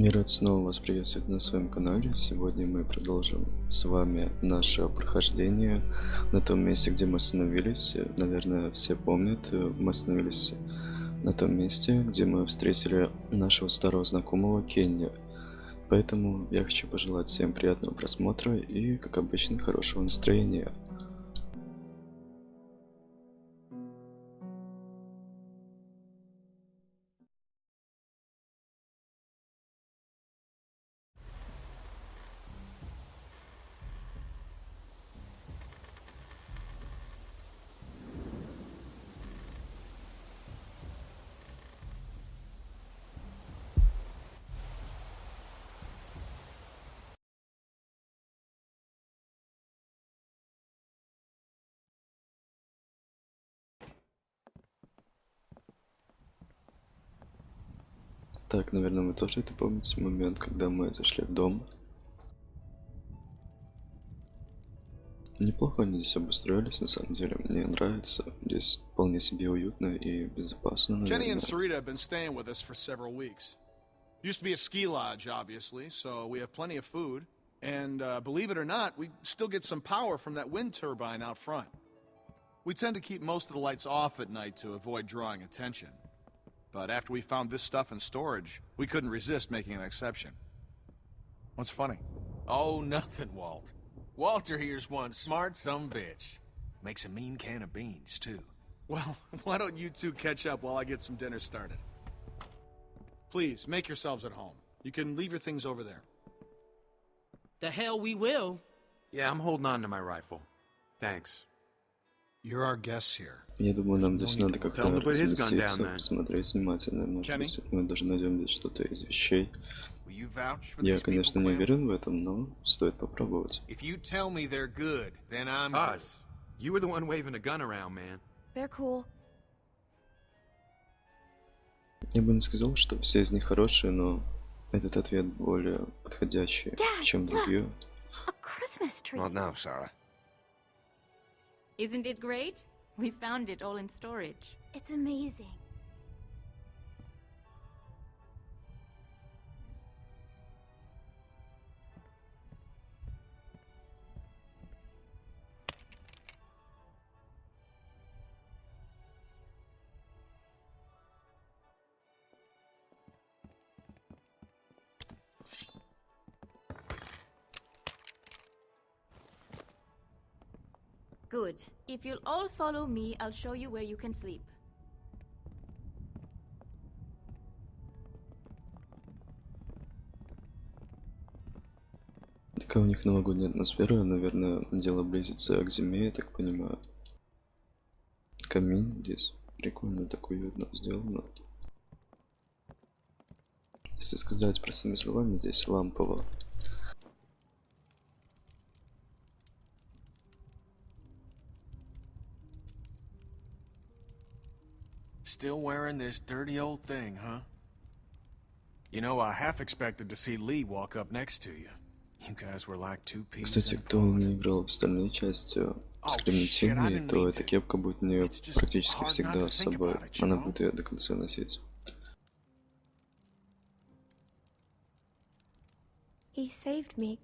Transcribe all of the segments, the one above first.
Я рад снова вас приветствовать на своем канале. Сегодня мы продолжим с вами наше прохождение на том месте, где мы остановились. Наверное, все помнят, мы остановились на том месте, где мы встретили нашего старого знакомого Кенни. Поэтому я хочу пожелать всем приятного просмотра и, как обычно, хорошего настроения. Так, наверное, вы тоже это помните, момент, когда мы зашли в дом. Неплохо они здесь обустроились, на самом деле, мне нравится. Здесь вполне себе уютно и безопасно, Jenny наверное. and Sarita have been staying with us for several weeks. Used to be a ski lodge, obviously, so we have plenty of food. And believe it or not, we still get some power from that wind turbine out front. We tend to keep most of the lights off at night to avoid drawing attention. But after we found this stuff in storage, we couldn't resist making an exception. What's funny? Oh, nothing, Walt. Walter here's one smart sumbitch. Makes a mean can of beans, too. Well, why don't you two catch up while I get some dinner started? Please, make yourselves at home. You can leave your things over there. The hell we will. Yeah, I'm holding on to my rifle. Thanks. You're our guests here. Я думаю, нам здесь надо как-то Tell him to put his gun down, разместиться, man. посмотреть внимательно. Может Kenny? быть, мы даже найдем здесь что-то из вещей. Will you vouch for Я, these конечно, people, не Clem? уверен в этом, но стоит попробовать. If you tell me they're good, then I'm Us. You were the one waving a gun around, man. They're cool. Я бы не сказал, что все из них хорошие, но этот ответ более подходящий, Dad, чем другие. A Christmas tree. Well, no, Sarah. Isn't it great? We found it all in storage. It's amazing. Good. If you'll all follow me, I'll show you where you can sleep. Такая у них новогодняя атмосфера, наверное, дело близится к зиме, я так понимаю. Камин здесь прикольно, так уютно сделано. Если сказать простыми словами, здесь лампово. Still wearing this dirty old thing, huh? You know, I half expected to see Lee walk up next to you. You guys were like two peas Кстати, in a кто pod. не играл в остальные части с Клементиной, то эта кепка будет у нее практически всегда с собой. Она будет ее до конца носить. He saved me.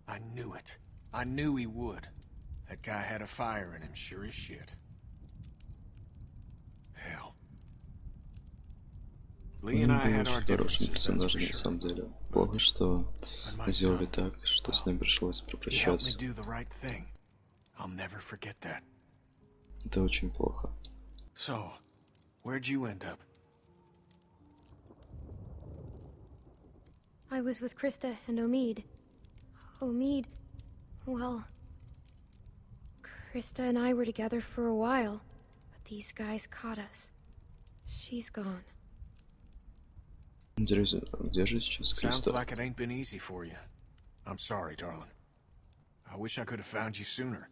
I knew it. I knew he would. That guy had a fire in him, sure as shit. Hell. Lee Он and I был had our очень хорошим differences, that's for персонажем, на sure. самом деле. Плохо, что But my сделали son, так, что с ним пришлось he helped me попрощаться. do the right thing. I'll never forget that. Это очень плохо. So, where'd you end up? I was with Krista and Omid. Omid, well, Krista and I were together for a while, but these guys caught us. She's gone. Интересно, а где же сейчас Sounds Криста? like it ain't been easy for you. I'm sorry, darling. I wish I could have found you sooner.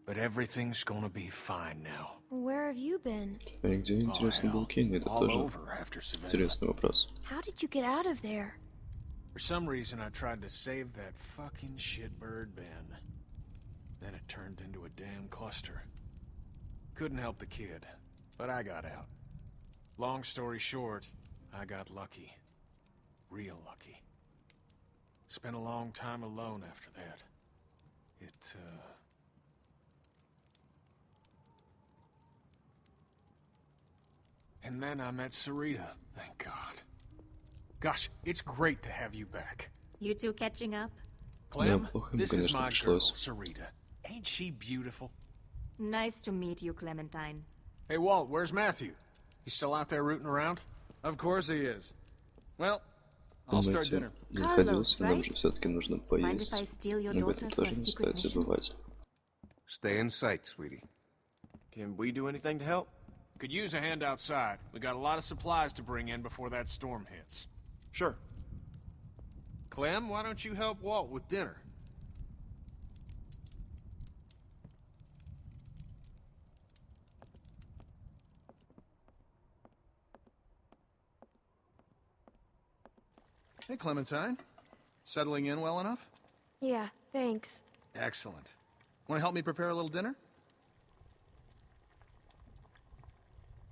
But everything's gonna be fine now. Where have you been? И где, интересно, был Кенни? Это All тоже over after Savannah. интересный вопрос. How did you get out of there? For some reason, I tried to save that fucking shitbird Ben. Then it turned into a damn cluster. Couldn't help the kid, but I got out. Long story short, I got lucky. real lucky. Spent a long time alone after that. And then I met Sarita, thank God. Gosh, it's great to have you back. You two catching up? Clem, Неплохо им, this is конечно, my girl, пришлось. Sarita. Ain't she beautiful? Nice to meet you, Clementine. Hey, Walt, where's Matthew? He's still out there rooting around? Of course he is. Well, I'll start Мэтью dinner. находился, нам right? же все-таки нужно Mind if I поесть. steal your Об daughter этом for a тоже не secret стоит mission? забывать. Stay in sight, sweetie. Can we do anything to help? Could use a hand outside. We got a lot of supplies to bring in before that storm hits. Sure. Clem, why don't you help Walt with dinner? Hey, Clementine. Settling in well enough? Yeah, thanks. Excellent. Want to help me prepare a little dinner?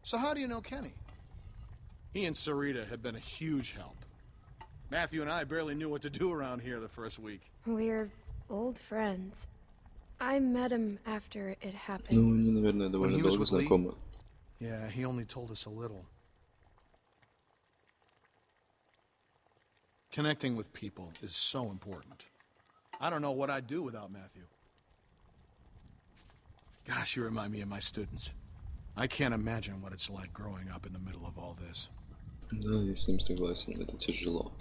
So how do you know Kenny? He and Sarita have been a huge help. Matthew and I barely knew what to do around here the first week. We're old friends. I met him after it happened. Ну, они, наверное, довольно he was долго with Lee? знакомы. Yeah, he only told us a little. Connecting with people is so important. I don't know what I'd do without Matthew. Gosh, you remind me of my students. I can't imagine what it's like growing up in the middle of all this. Да, я с ним согласен, это тяжело.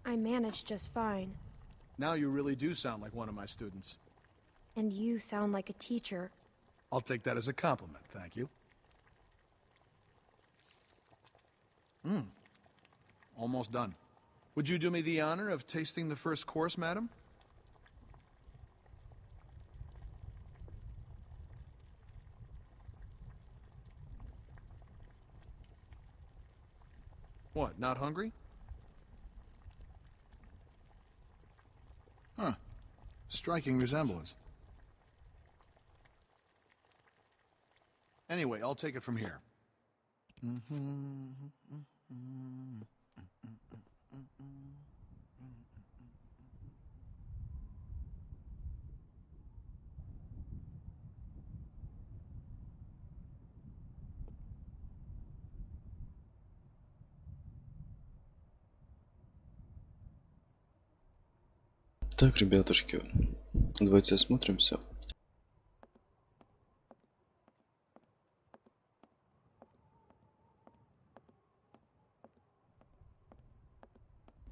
I managed just fine. Now you really do sound like one of my students. And you sound like a teacher. I'll take that as a compliment, thank you. Almost done. Would you do me the honor of tasting the first course, madam? What, not hungry? Huh. Striking resemblance. Anyway, I'll take it from here. Так, ребятушки, давайте осмотримся.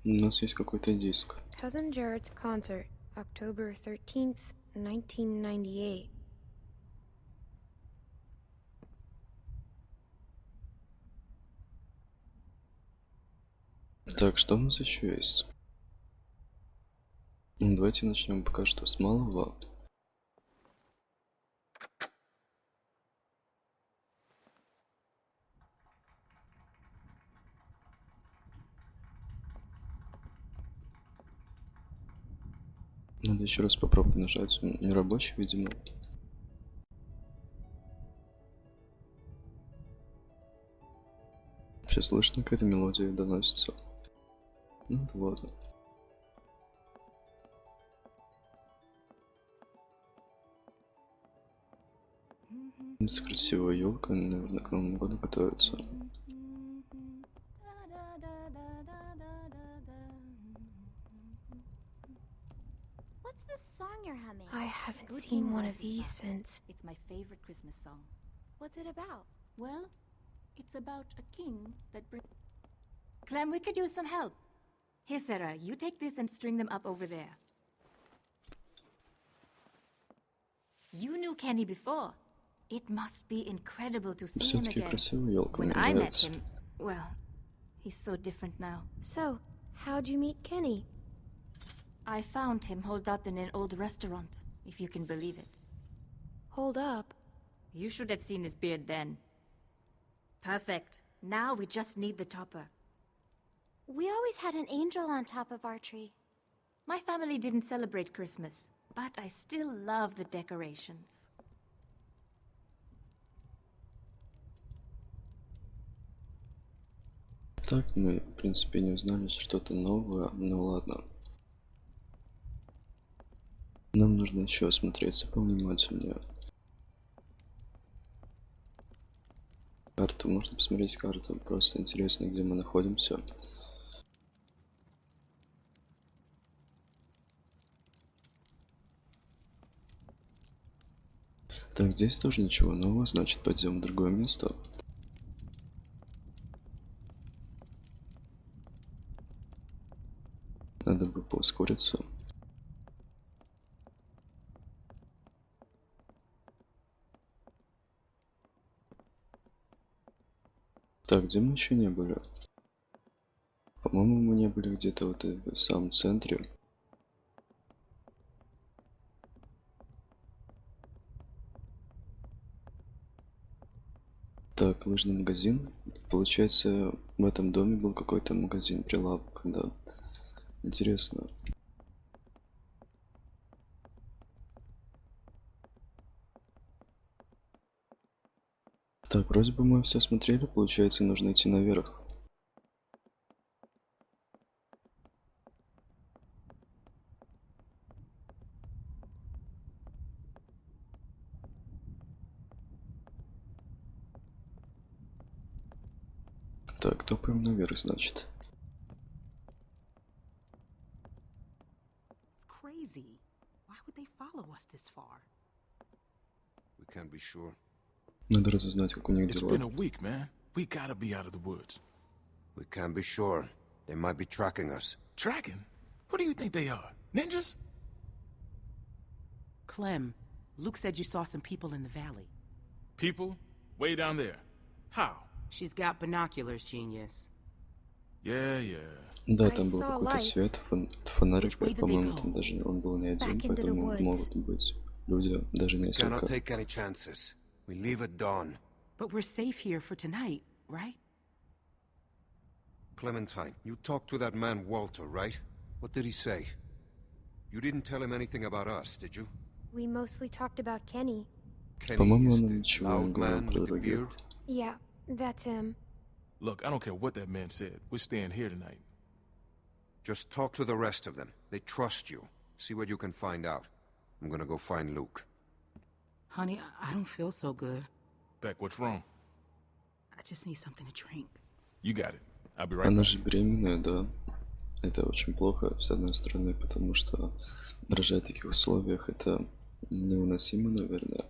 У нас есть какой-то диск. Cousin Jared's concert, October 13th, 1998. Так, что у нас еще есть? Давайте начнем пока что с малого. Надо еще раз попробовать нажать. Он не рабочий, видимо. Все слышно, какая-то мелодия доносится. Ну вот. Это красивая елка, наверное, к Новому году готовится. What's this song you're humming? I haven't Good seen thing one Life of is these fast. since. It's my favorite Christmas song. What's it about? Well, it's about a king that brings... Clem, we could use some help. Here, Sarah, you take this and string them up over there. You knew Kenny before. It must be incredible to see him Все-таки again. красивая елка, When мне I met нравится. him, well, he's so different now. So, how'd you meet Kenny? I found him holed up in an old restaurant, if you can believe it. Hold up. You should have seen his beard then. Perfect. Now we just need the topper. We always had an angel on top of our tree. My family didn't celebrate Christmas, but I still love the decorations. Так, мы, в принципе, не узнали что-то новое, ну ладно. Нам нужно еще осмотреться повнимательнее. Карту, можно посмотреть карту, просто интересно, где мы находимся. Так, здесь тоже ничего нового, значит пойдем в другое место. Надо бы поускориться. Так, где мы еще не были? По-моему, мы не были где-то вот в самом центре. Так, лыжный магазин. Получается, в этом доме был какой-то магазин, прилавок, да. Интересно. Так, вроде бы мы все смотрели, получается, нужно идти наверх. Так, топаем наверх, значит. It's crazy. Why would they follow us this far? We can't be sure. Надо разузнать, как у них It's дела. been a week, man. We gotta be out of the woods. We can't be sure. They might be tracking us. Tracking? Who do you think they are? Ninjas? Clem, Luke said you saw some people in the valley. People? Way down there. How? She's got binoculars, genius. Yeah, yeah. Да, I там был saw какой-то lights. свет, фонарик, Which way did they по-моему, go? там даже он был не один, Back into the поэтому woods. могут быть люди, даже Cannot несколько. take any chances. We leave at dawn. But we're safe here for tonight, right? Clementine, you talked to that man Walter, right? What did he say? You didn't tell him anything about us, did you? We mostly talked about Kenny. Kenny По-моему, is он the ничего не loud говорил man про with the других. beard? Yeah, that's him. Look, I don't care what that man said. We're staying here tonight. Just talk to the rest of them. They trust you. See what you can find out. I'm gonna go find Luke. Honey, I don't feel so good. Beck, what's wrong? I just need something to drink. You got it. I'll be right Она back. же беременная, да. Это очень плохо, с одной стороны, потому что рожать в таких условиях это невыносимо, наверное.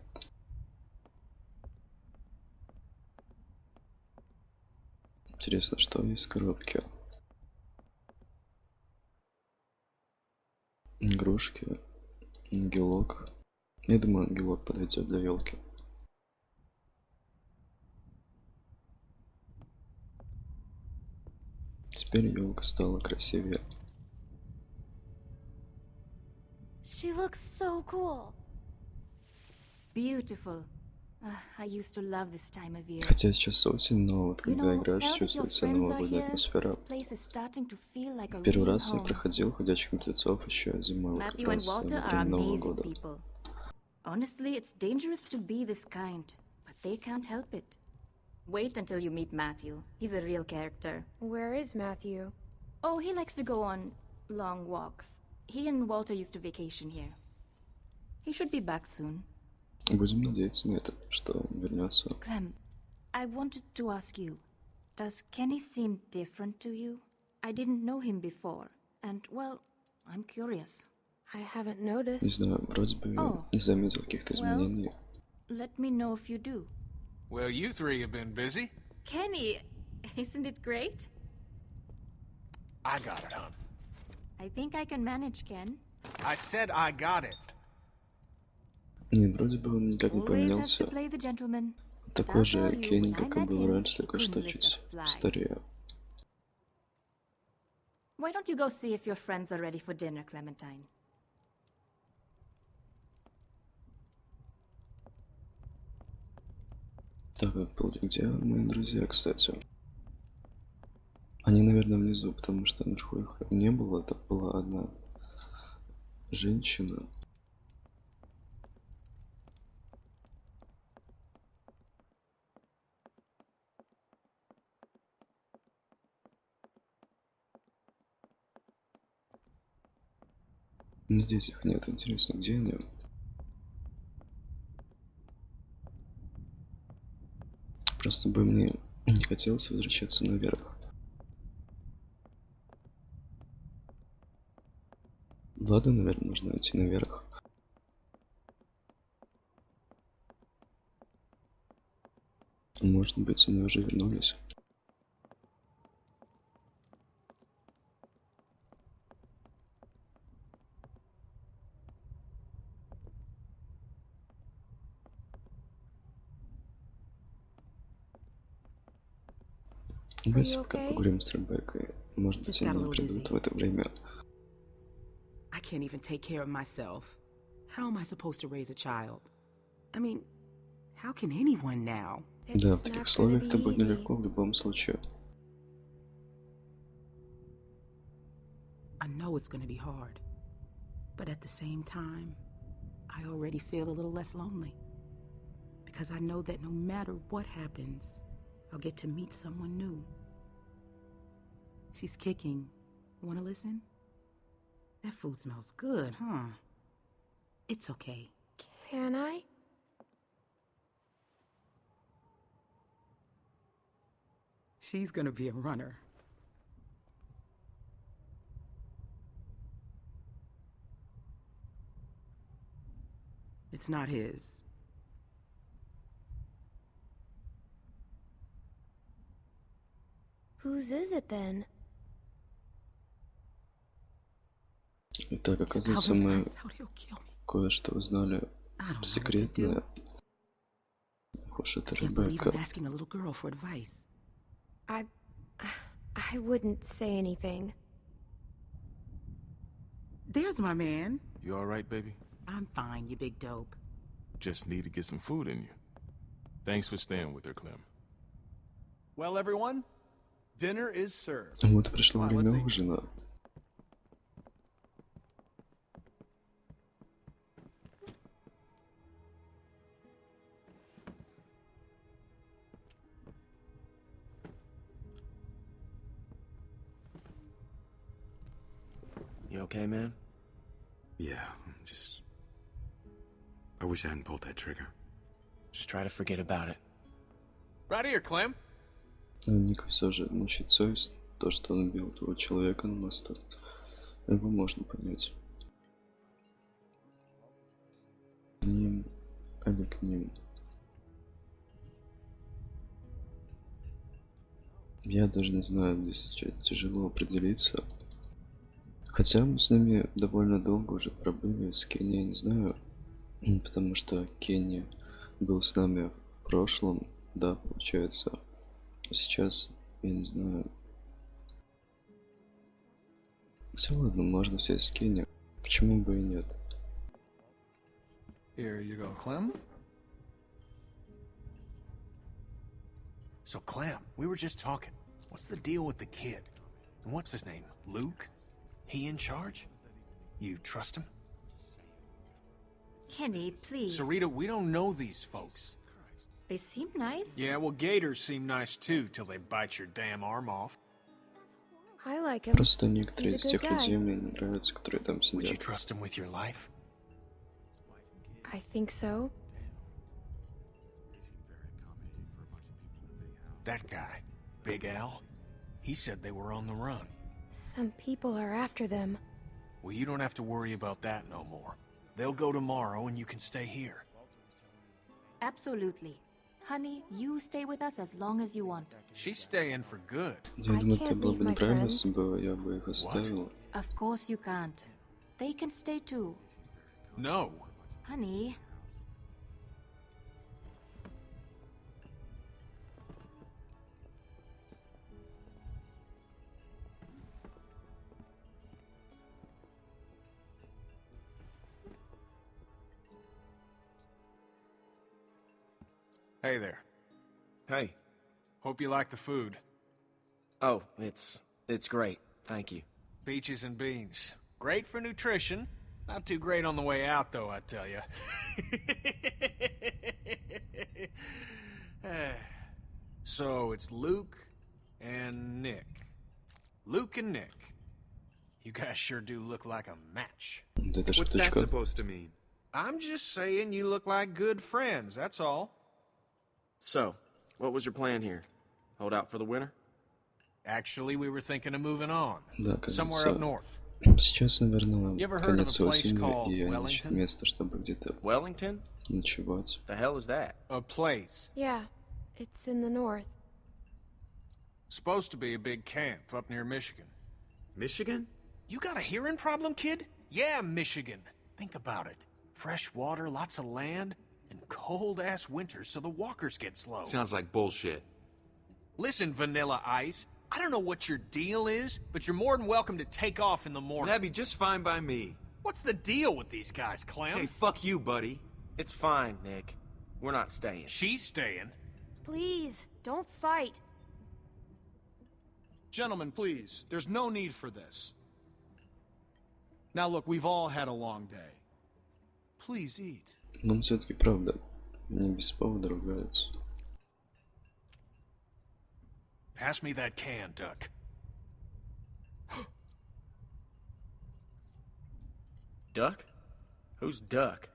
Интересно, что есть в коробке? Игрушки, ангелок. Я думаю, ангелок подойдет для елки. Теперь елка стала красивее. She looks so cool. Beautiful. I used to love this time of year. Хотя сейчас осень, но вот You когда know, играешь, now that your чувствуется friends are новогодняя here, атмосфера. this place is starting to feel like a Первый real раз я home. проходил «Ходячих мертвецов» еще зимой, вот как Matthew and раз во Walter are время Нового amazing года. people. Honestly, it's dangerous to be this kind, but they can't help it. Wait until you meet Matthew. He's a real character. Where is Matthew? Oh, he likes to go on long walks. He and Walter used to vacation here. He should be back soon. Будем надеяться на это, что он вернется. Clem, I wanted to ask you, does Kenny seem different to you? I didn't know him before, and, well, I'm curious. I haven't Не noticed. знаю, вроде бы не заметил каких-то изменений. Let me know if you do. Well, you three have been busy. Kenny, isn't it great? I got it, hon. I think I can manage, Ken. I said I got it. Нет, вроде бы он никак не Always has поменялся. to play the gentleman. Такой I'll же tell you, Кенни, when I как и met был him, раньше, he только что couldn't lift чуть a fly. старее. Why don't you go see if your friends are ready for dinner, Clementine? Так, где мои друзья, кстати? Они, наверное, внизу, потому что наверху их не было. Так была одна женщина. Но здесь их нет. Интересно, где они? Просто бы мне не хотелось возвращаться наверх. Ладно, наверное, нужно идти наверх. Может быть, они уже вернулись. Are Давайте you пока okay? поговорим с Ребеккой. Может быть, Just got a они little придут dizzy. в это время. I can't even take care of myself. How am I supposed to raise a child? I mean, how can anyone now? Да, в It's таких not gonna условиях be это будет easy. нелегко в любом случае. I know it's gonna be hard. But at the same time, I already feel a little less lonely. Because I know that no matter what happens, I'll get to meet someone new. She's kicking. Wanna listen? That food smells good, huh? It's okay. Can I? She's gonna be a runner. It's not his. Whose is it then? Итак, оказывается, Alvin мы finds out, he'll kill me. кое-что узнали I don't know what to секретное. do. Уж это Can't believe Ребекка. I'm asking a little girl for advice. I wouldn't say anything. There's my man. You alright, baby? I'm fine, you big dope. Just need to get some food in you. Thanks for staying with her, Clem. Well, everyone, dinner is served. Вот пришло Come on, время let's eat. ужина. You okay, man? Yeah, I wish I hadn't pulled that trigger. Just try to forget about it. Right here, Clem. Но Ника все же мучит совесть. То, что он убил того человека на мосту. Его можно понять. К ним, а не к ним. Я даже не знаю, здесь тяжело определиться. Хотя мы с ними довольно долго уже пробыли, с Кенни я не знаю, потому что Кенни был с нами в прошлом, да, получается. А сейчас, я не знаю. Все ладно, можно взять с Кенни. Почему бы и нет? Here you go, Clem. So, Clem, we were just talking. What's the deal with the kid? And what's his name? Luke? He in charge? You trust him? Kenny, please. Sarita, we don't know these folks. They seem nice. Yeah, well, gators seem nice too, till they bite your damn arm off. I like him. Просто некоторые He's из a тех good guy. людей мне не нравятся, которые там Would you сидят. trust him with your life? I think so. That guy, Big Al, he said they were on the run. Some people are after them. Well, you don't have to worry about that no more. They'll go tomorrow and you can stay here. Absolutely. Honey, you stay with us as long as you want. She's staying for good. Я I думаю, это can't было leave бы my неправильно, friends. если бы я бы их оставил. Of course you can't. They can stay too. No. Honey. Hey there. Hey. Hope you like the food. Oh, it's great. Thank you. Peaches and beans. Great for nutrition. Not too great on the way out, though, I tell you. So, it's Luke and Nick. Luke and Nick. You guys sure do look like a match. Вот это What's that шуточка. supposed to mean? I'm just saying you look like good friends, that's all. So, what was your plan here? Hold out for the winter? Actually, we were thinking of moving on. Да, Somewhere up кажется, north. сейчас, наверное, You ever heard of конец a place осени, called и они ищут Wellington? место, чтобы где-то Wellington? ночевать. The hell is that? A place. Yeah, it's in the north. Supposed to be a big camp up near Michigan. Michigan? You got a hearing problem, kid? Yeah, Michigan. Think about it. Fresh water, lots of land, and cold-ass winters so the walkers get slow. Sounds like bullshit. Listen, Vanilla Ice, I don't know what your deal is, but you're more than welcome to take off in the morning. That'd be just fine by me. What's the deal with these guys, Clem? Hey, fuck you, buddy. It's fine, Nick. We're not staying. She's staying. Please, don't fight. Gentlemen, please, there's no need for this. Now look, we've all had a long day. Please eat. Но он все-таки правда не без повода ругаются. Pass me that can, Duck. Duck? Who's Duck?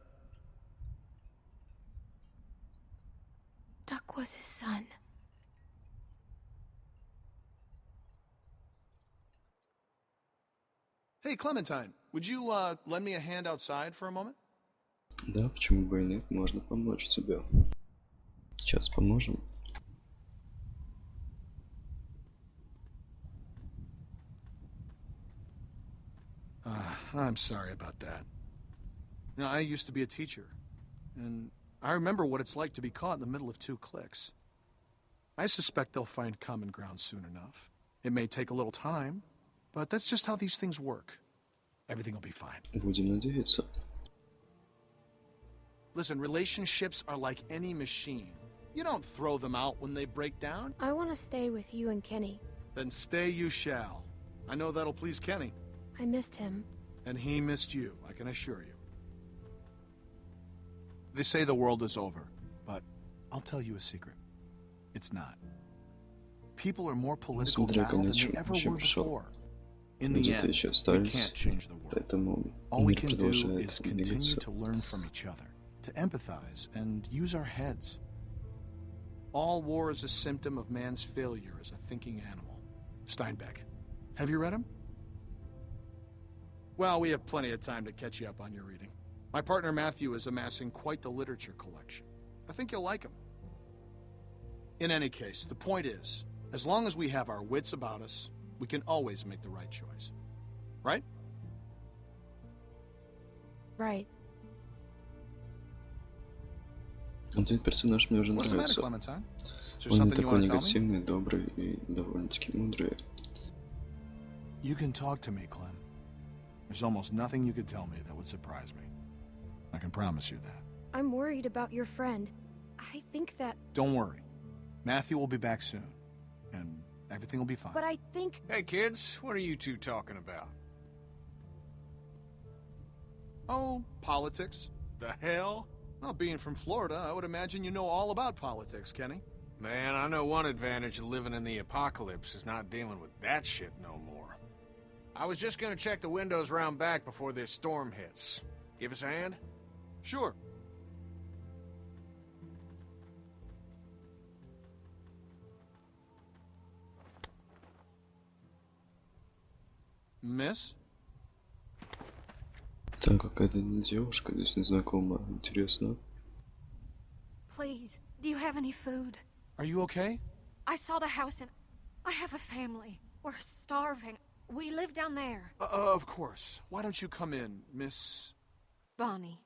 Duck was his son. Hey, Clementine, would you, lend me a hand outside for a moment? Да, почему бы и нет, можно помочь тебе. Сейчас поможем. I'm sorry about that. You know, I used to be a teacher, and I remember what it's like to be caught in the middle of two cliques. I suspect they'll find common ground soon enough. It may take a little time, but that's just how these things work. Everything will be fine. Будем надеяться. Listen, relationships are like any machine. You don't throw them out when they break down. I want to stay with you and Kenny. Then stay you shall. I know that'll please Kenny. I missed him. And he missed you, I can assure you. They say the world is over, but I'll tell you a secret. It's not. People are more political now than they ever were before. In the end, we can't change the world. All we can do is continue to learn from each other, to empathize, and use our heads. All war is a symptom of man's failure as a thinking animal. Steinbeck. Have you read him? Well, we have plenty of time to catch you up on your reading. My partner Matthew is amassing quite the literature collection. I think you'll like him. In any case, the point is, as long as we have our wits about us, we can always make the right choice. Right? Right. Этот персонаж мне уже What's the matter, нравится. Clementine? Is there Он не something you такой want to tell me? негативный, добрый и довольно-таки мудрый. You can talk to me, Clem. There's almost nothing you could tell me that would surprise me. I can promise you that. I'm worried about your friend. I think that... Don't worry. Matthew will be back soon. And everything will be fine. But I think... Hey, kids, what are you two talking about? Oh, politics. The hell? Well, being from Florida, I would imagine you know all about politics, Kenny. Man, I know one advantage of living in the apocalypse is not dealing with that shit no more. I was just gonna check the windows round back before this storm hits. Give us a hand? Sure. Miss? Там какая-то девушка здесь незнакомая. Интересно. Please, do you have any food? Are you okay? I saw the house and I have a family. We're starving. We live down there. Of course. Why don't you come in, Miss... Bonnie.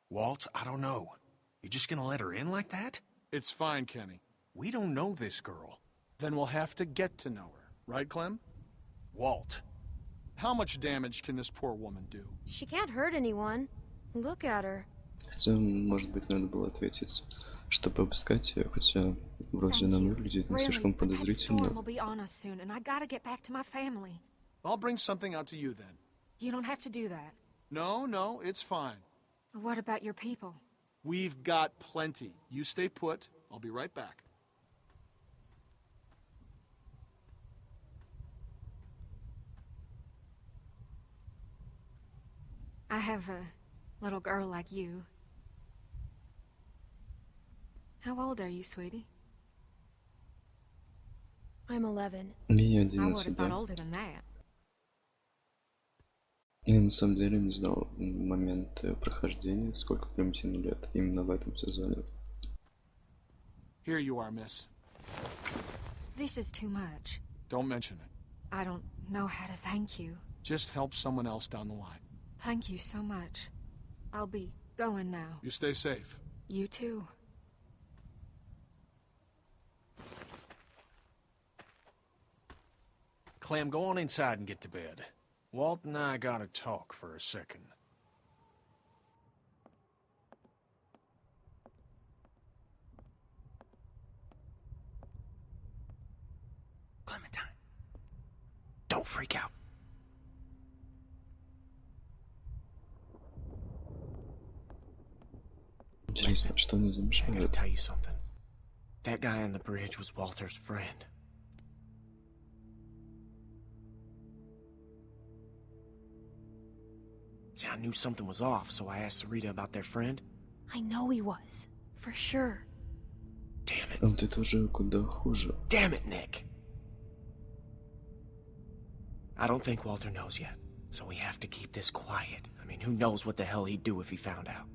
Walt, I don't know. You just gonna let her in like that? It's fine, Kenny. We don't know this girl. Then we'll have to get to know her. Right, Clem? Walt. How much damage can this poor woman do? She can't hurt anyone. Look at her. Хотя, может быть, надо было ответить, чтобы обыскать ее, хотя вроде она выглядит не слишком подозрительно. Will be on us soon, and I gotta get back to my family. I'll bring something out to you then. You don't have to do that. No, it's fine. What about your people? We've got plenty. You stay put. I'll be right back. I have a little girl like you. How old are you, sweetie? I'm 11. Мне I would have 11, thought да. older than that. Я на самом деле не знал момент прохождения, сколько Клементину лет, именно в этом сезоне. Here you are, miss. This is too much. Don't mention it. I don't know how to thank you. Just help someone else down the line. Thank you so much. I'll be going now. You stay safe. You too. Clem, go on inside and get to bed. Walt and I gotta talk for a second. Clementine. Don't freak out. Интересно, что они I gotta замешали? tell you something. That guy on the bridge was Walter's friend. See, I knew something was off, so I asked Sarita about their friend. I know he was. For sure. Damn it. А вот это уже куда хуже. Damn it, Nick. I don't think Walter knows yet, so we have to keep this quiet. I mean, who knows what the hell he'd do if he found out.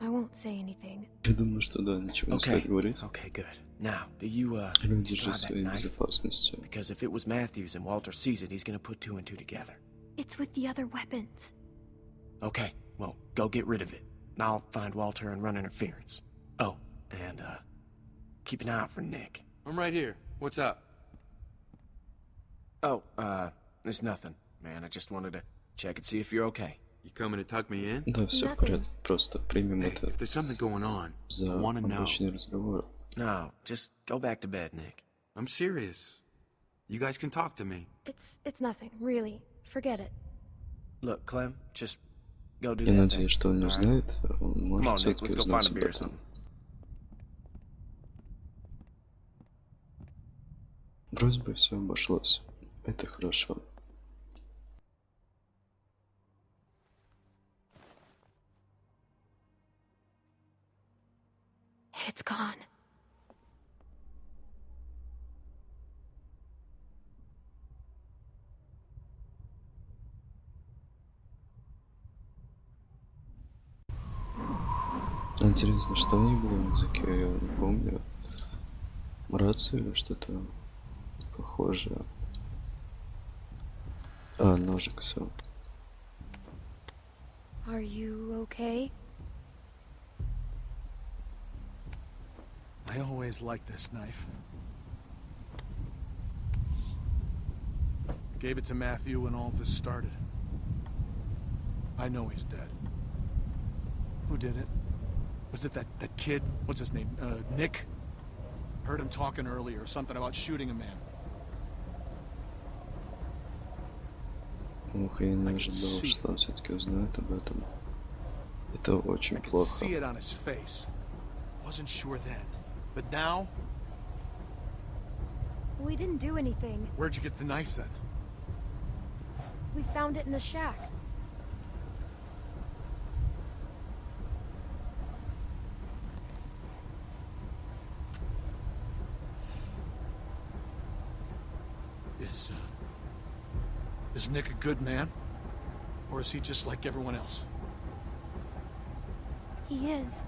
I won't say anything. Я думаю, что да, ничего не стоит говорить. Okay, good. Now, do you, Люди still же have that своей knife? безопасностью. Because if it was Matthews and Walter sees it, he's gonna put two and two together. It's with the other weapons. Okay, well, go get rid of it. And I'll find Walter and run interference. Oh, and, keep an eye out for Nick. I'm right here. What's up? Oh, it's nothing, man. I just wanted to check and see if you're okay. You coming to tuck me in? Да, все в порядке. Просто примем Hey, это if there's something going on, за I want to know. обычный разговор. No, just go back to bed, Nick. I'm serious. You guys can talk to me. It's nothing, really. Forget it. Look, Clem, just go do Я that thing. надеюсь, что он не all right? узнает. Он Come может on, Nick, все-таки let's go узнать find a об beer or этом. something. Вроде бы все обошлось. Это хорошо. It's gone. Интересно, что у них было в языке, я не помню. Рация или что-то похожее. А, ножик, все. Are you okay? I always liked this knife. Gave it to Matthew when all this started. I know he's dead. Who did it? Was it that kid? What's his name? Nick? Heard him talking earlier, something about shooting a man. Ох, я не ожидал, что он все-таки узнает об этом. Это очень I could плохо. see it on his face. Wasn't sure then. But now? We didn't do anything. Where'd you get the knife then? We found it in the shack. Is Nick a good man? Or is he just like everyone else? He is.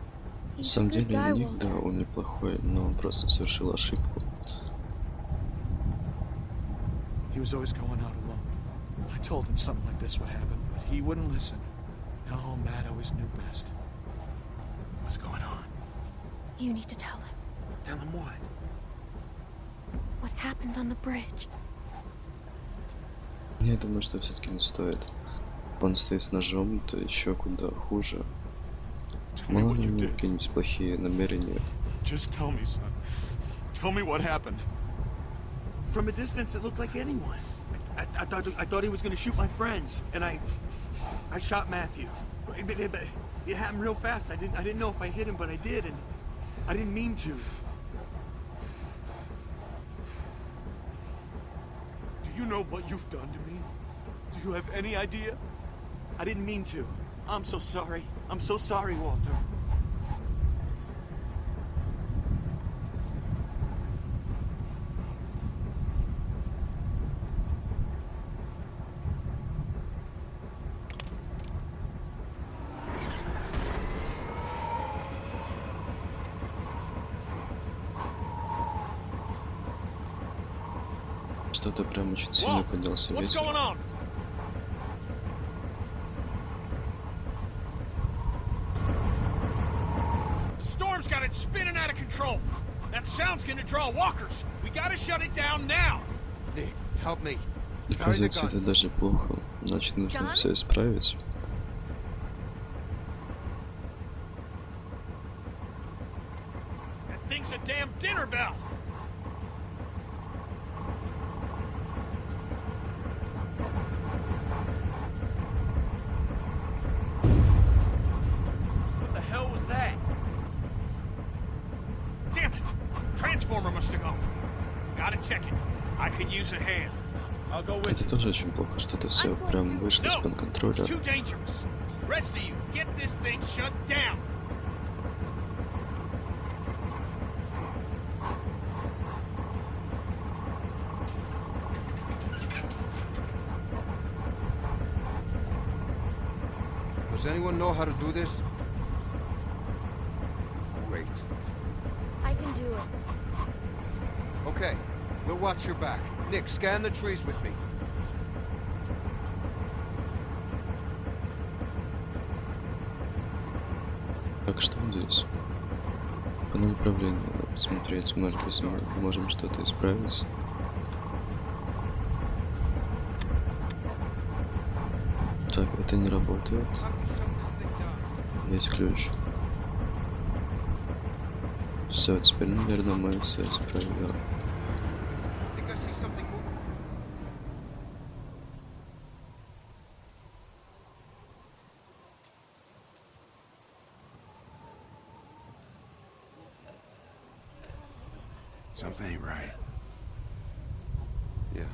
На He's a самом good деле, guy, Ник, да, Walter. он неплохой, но он просто совершил ошибку. He was always going out alone. I told him something like this would happen, but he wouldn't listen. No, Matt always knew best. What's going on? You need to tell him Tell him what? what happened on the bridge. Я думаю, что все-таки не стоит. Он стоит с ножом, то еще куда хуже. Мало ли у него какие-нибудь плохие намерения. Just tell me, son. Tell me what happened. From a distance, it looked like anyone. I thought he was going to shoot my friends, and I shot Matthew. But it happened real fast. I didn't know if I hit him, but I did, and I didn't mean to. Do you know what you've done to me? Do you have any idea? I didn't mean to. I'm so sorry. I'm so sorry, Walter. Что-то прям очень сильно поднялся What's ветер. going on? The storm's got it spinning out of control. That sound's gonna draw walkers. We gotta shut it down now. Nick, help me. Оказывается, это даже плохо. Значит, нужно все исправить. That thing's a damn dinner bell. What the hell was that? Damn it! Transformer must have gone. Gotta check it. I could use a hand. I'll go with Это тоже очень плохо, что это все прям вышло из-под контроля. It's too dangerous. Rest of you, get this thing shut down. Does anyone know how to do this? Great. I can do it. Okay, we'll watch your back. Nick, scan the trees with me. Так, что здесь? По направлению надо посмотреть, может быть, мы можем что-то исправить. Так, это не работает. Есть ключ. Все, теперь, наверное, мы все исправили. Something ain't right. Yeah.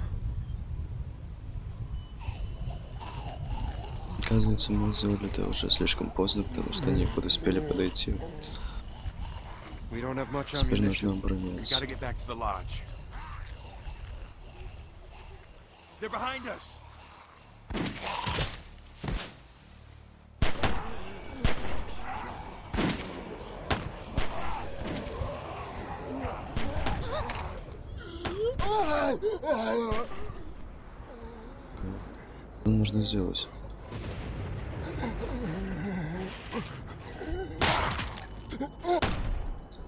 Оказывается, мы сделали это уже слишком поздно, потому что они подуспели подойти. We don't have much Теперь нужно ammunition. We обороняться. gotta get back to the lodge. They're behind us. Что нужно сделать?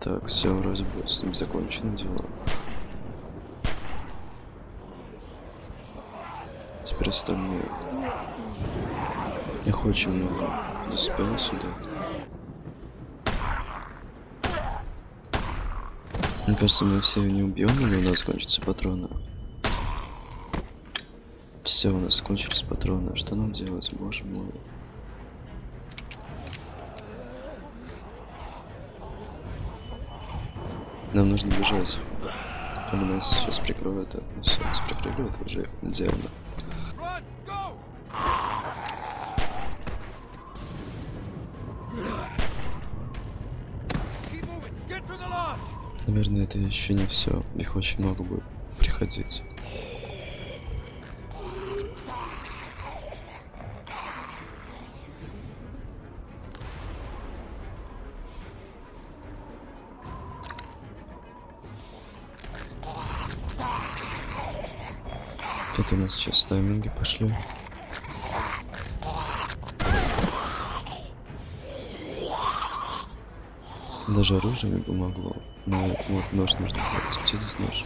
Так, все, вроде бы с ним закончено дело. Теперь остальные. Их очень много. Успел сюда. Мне кажется, мы все не убьем, или у нас кончатся патроны. Все, у нас кончились патроны. Что нам делать, боже мой? Нам нужно бежать. Или нас сейчас прикроют. Все, нас прикрыли, это уже идеально. Наверное, это еще не все. Их очень много будет приходить. Это у нас сейчас тайминги пошли. Даже оружие не помогло. Ну вот нож нужно брать. Где здесь нож?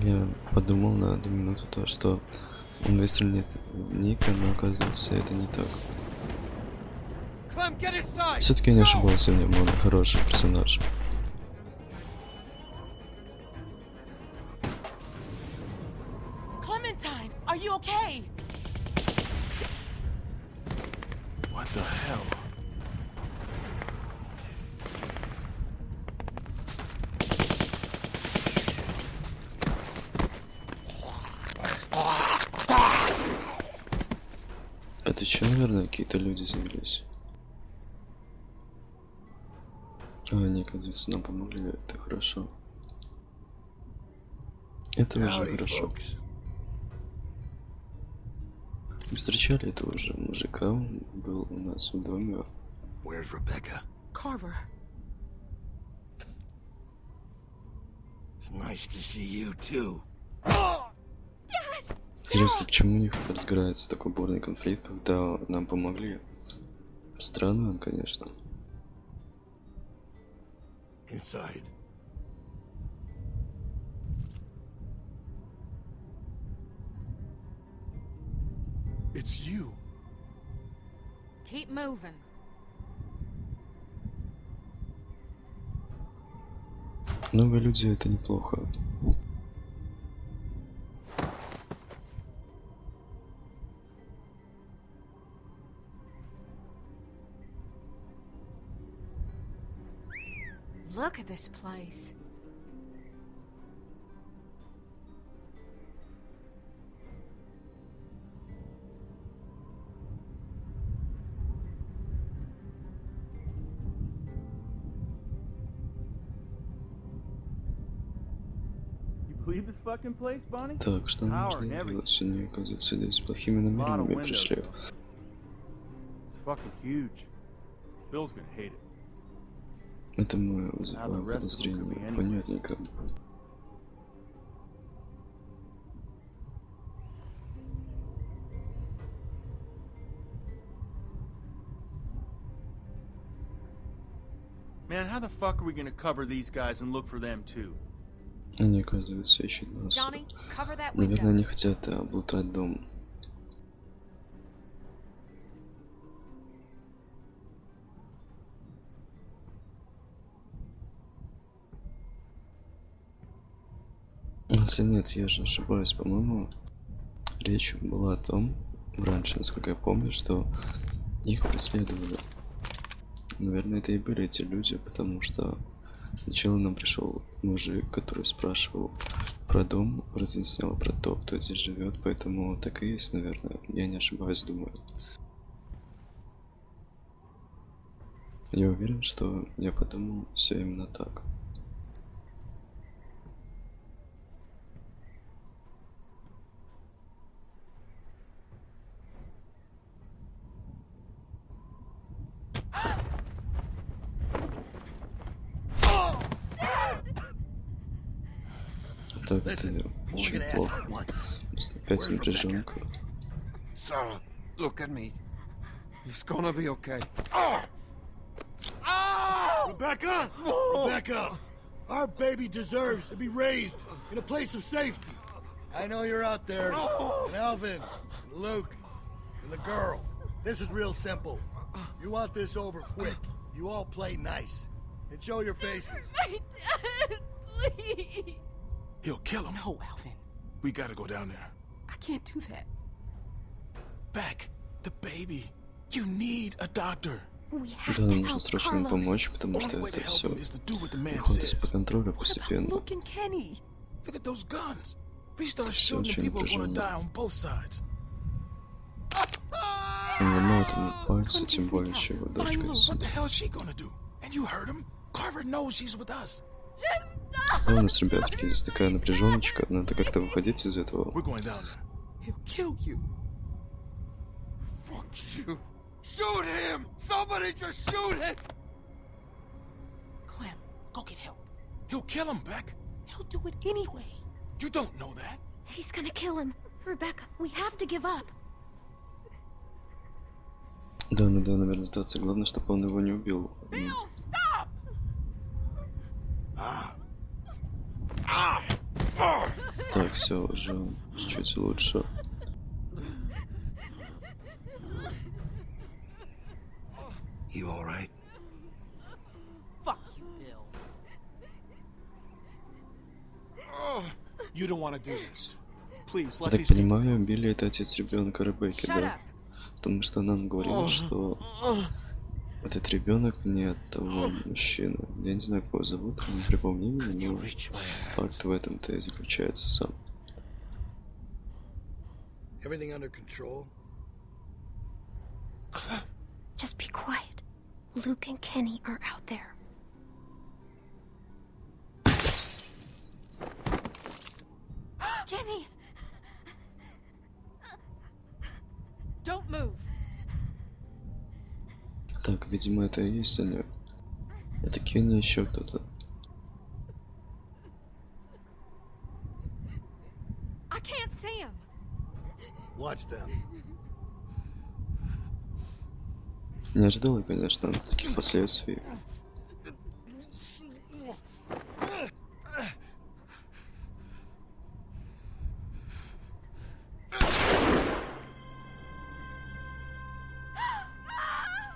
Я подумал на одну минуту то, что Он выстрелит в Ника, но оказывается это не так. Все-таки я не ошибался в нем, он хороший персонаж. Clementine, are you okay? What the hell? Это еще, наверное, какие-то люди завелись. А, они, оказывается, нам помогли, это хорошо. Это уже хорошо. Мы встречали этого же мужика, он был у нас в доме. Where's Rebecca? Carver. It's nice to see you too. Интересно, почему у них разгорается такой бурный конфликт, когда нам помогли? Странно, конечно. Inside. It's you. Keep moving. Новые люди — это неплохо. Look at this place. Так, что нам нужно делать? Они, оказывается, с плохими намерениями пришли. Это мы вызываем подозрение. Понятненько. Man, how the fuck are we gonna cover these guys and look for them too? Они, оказывается, ищут нас. Наверное, они хотят облутать дом. Если нет, я же ошибаюсь, по-моему, речь была о том, раньше, насколько я помню, что их преследовали. Наверное, это и были эти люди, потому что сначала нам пришел мужик, который спрашивал про дом, разъяснял про то, кто здесь живет, поэтому так и есть, наверное. Я не ошибаюсь, думаю. Я уверен, что я подумал все именно так. Так, это очень плохо. Опять напряженка. Sarah, look at me. It's gonna be okay. Rebecca! Rebecca! Our baby deserves to be raised in a place of safety. I know you're out there. And Alvin, and Luke, and the girl. This is real simple. You want this over quick. You all play nice. And show your faces. My dad, please. He'll kill him. No, Alvin. We gotta go down there. I can't do that. Beck, the baby. You need a doctor. Да, нам нужно срочно ему помочь, потому что это все выходит из-под контроля постепенно. Это все очень напряженно. Он ломает ему пальцы, тем более еще его дочка отсюда. Да, у нас, ребятки, здесь такая напряженочка, надо как-то выходить из этого. Shoot him! Somebody just shoot him! Clem, go get help. He'll kill him, Beck. He'll do it anyway. You don't know that. He's gonna kill him. Rebecca, we have to give up. Да, надо, наверное, сдаться. Главное, чтобы он его не убил. Bill, stop! Так, все, уже чуть-чуть лучше. You all right? Fuck you, Bill. You don't want to do this. Please, Я let так these people понимаю, Билли это отец ребенка Ребекки, Shut да? up. Потому что она нам говорила, что этот ребенок не от того мужчины. Я не знаю, как его зовут, не припомню имени, но факт в этом-то и заключается сам. Everything under control? Just be quiet. Luke and Kenny are out there. Kenny! Don't move. Так, видимо, это и есть они. Это Кенни, еще кто-то. I can't see him. Watch them. Не ожидал я, конечно, таких последствий.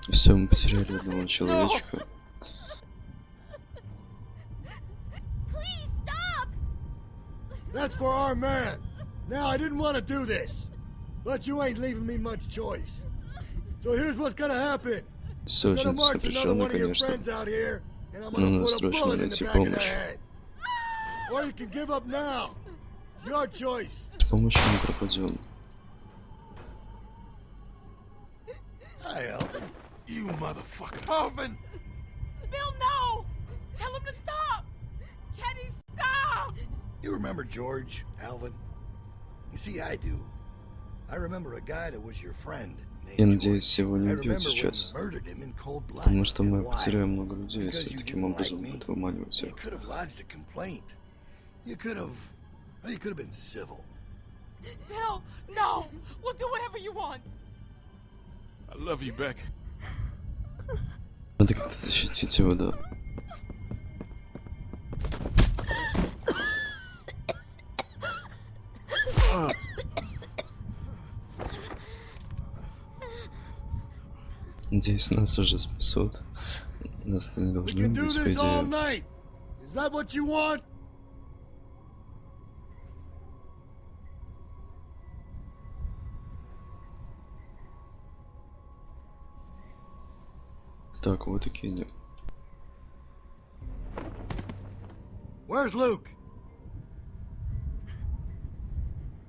Все, мы потеряли одного человечка. Please stop! That's for our man. Now, I didn't want to do this, but you ain't leaving me much choice. So here's what's gonna happen. Все I'm gonna очень march another напряженно, one of your конечно. friends out here, and I'm Но gonna надо put a срочно bullet in найти the back of their помощь. head. Or you can give up now. Your choice. С помощью не пропадем. Hi, Alvin. You motherfucker. Alvin! Bill, no! Tell him to stop! Kenny, stop! You remember George, Alvin? You see, I do. I remember a guy that was your friend. Я надеюсь, его не убьют сейчас. Потому что мы потеряем много людей, если таким образом будут выманивать всех. You could have been civil. Bill, no! We'll do whatever you want. I love you, Beck. Надо как-то защитить его, да. Надеюсь, нас уже спасут. Нас не должны быть, по идее. Is that what you want? Так, вот и Кенни. Where's Luke?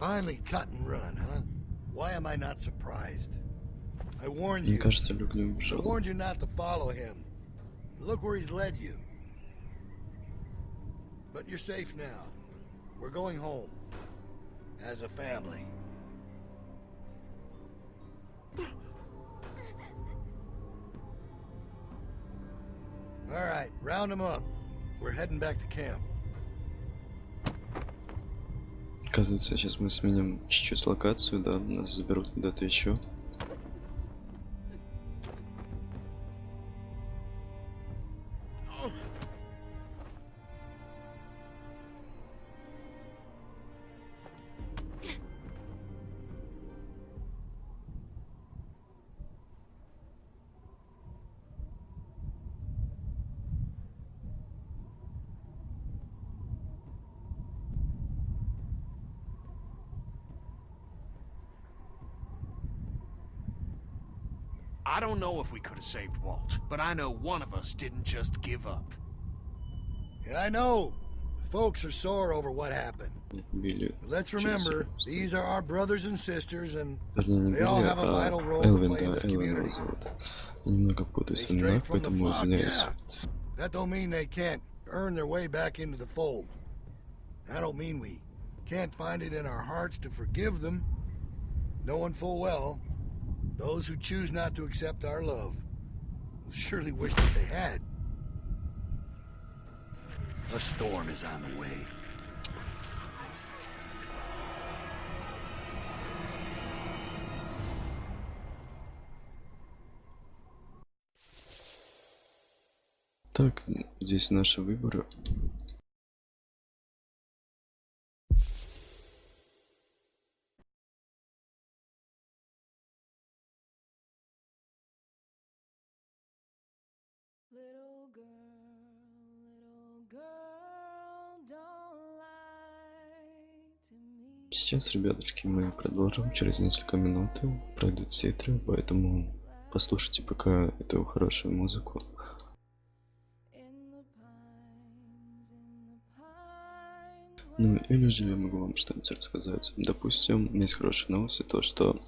Finally cut and run, huh? Why am I not surprised? I warned Мне you. кажется, Люк не I убежал. warned you not to follow him. Look where he's led you. But you're safe now. We're going home. As a family. All right, round them up. We're heading back to camp. Оказывается, сейчас мы сменим чуть-чуть локацию, да, нас заберут куда-то еще. I don't know if we could have saved Walt, but I know one of us didn't just give up. Yeah, I know. Folks are sore over what happened. Билли. But let's remember, these are our brothers and sisters, and Вернее, не they all Билли, have a vital а role to Элвин, play in да, this Элвин его community. зовут. Я немного путаюсь в They именах, strayed from the поэтому flock, извиняюсь. yeah. That don't mean they can't earn their way back into the fold. I don't mean we can't find it in our hearts to forgive them, knowing full well those who choose not to accept our love will surely wish that they had. A storm is on the way. Так, здесь наши выборы. Сейчас, ребяточки, мы продолжим. Через несколько минут пройдут титры, поэтому послушайте пока эту хорошую музыку. Ну или же я могу вам что-нибудь рассказать. Допустим, есть хорошие новости, то что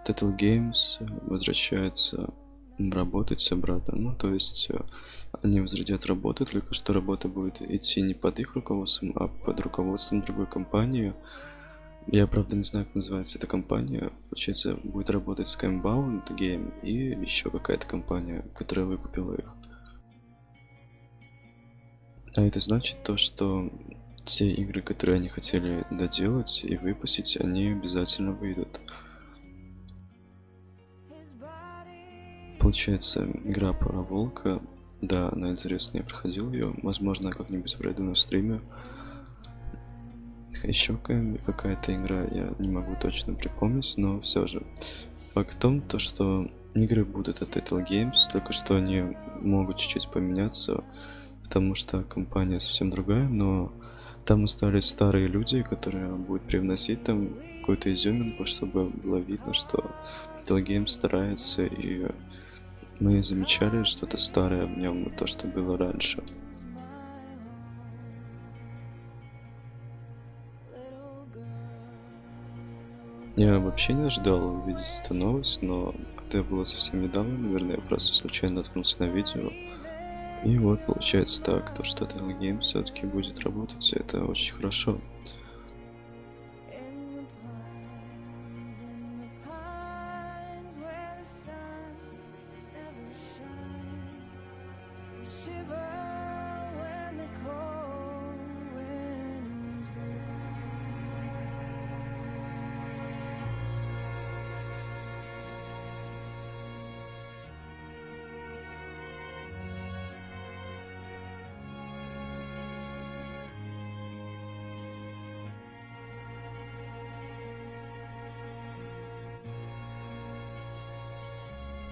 Telltale Games возвращается работать обратно. Ну, то есть они возродят работу, только что работа будет идти не под их руководством, а под руководством другой компании. Я, правда, не знаю, как называется эта компания. Получается, будет работать Skybound Game и еще какая-то компания, которая выкупила их. А это значит то, что те игры, которые они хотели доделать и выпустить, они обязательно выйдут. Получается, игра про волка. Да, она интересная, я проходил ее. Возможно, я как-нибудь пройду на стриме. Еще какая-то игра, я не могу точно припомнить, но все же. Факт в том, то, что игры будут от Telltale Games, только что они могут чуть-чуть поменяться, потому что компания совсем другая, но там остались старые люди, которые будут привносить там какую-то изюминку, чтобы было видно, что Telltale Games старается, и мы замечали что-то старое в нем, то, что было раньше. Я вообще не ожидал увидеть эту новость, но это было совсем недавно, наверное, я просто случайно наткнулся на видео. И вот получается так, то что Telltale Games все-таки будет работать, и это очень хорошо.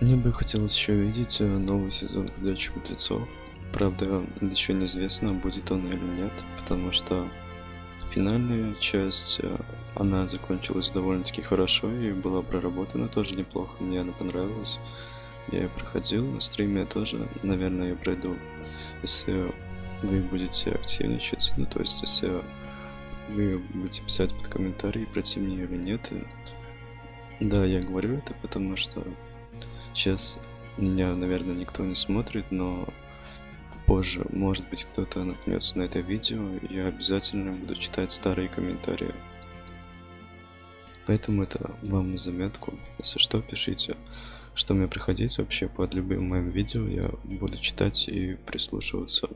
Мне бы хотелось еще увидеть новый сезон «Ходячих мертвецов». Правда, еще неизвестно, будет он или нет, потому что финальная часть, она закончилась довольно-таки хорошо и была проработана тоже неплохо, мне она понравилась. Я ее проходил, на стриме я тоже, наверное, ее пройду, если вы будете активничать, ну то есть если вы будете писать под комментарии, пройти мне или нет. И да, я говорю это, потому что сейчас меня, наверное, никто не смотрит, но позже, может быть, кто-то наткнется на это видео, и я обязательно буду читать старые комментарии. Поэтому это вам на заметку. Если что, пишите, что мне приходить вообще под любым моим видео, я буду читать и прислушиваться.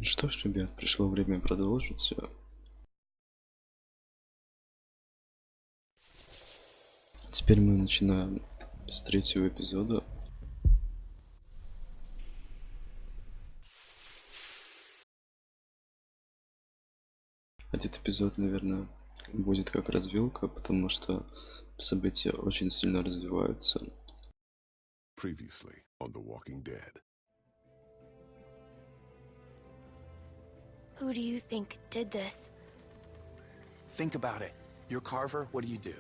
Что ж, ребят, пришло время продолжить. Теперь мы начинаем с третьего эпизода. Этот эпизод, наверное, будет как развилка, потому что события очень сильно развиваются. Previously on The Walking Dead. Who do you think did this? Think about it. You're Carver, what do?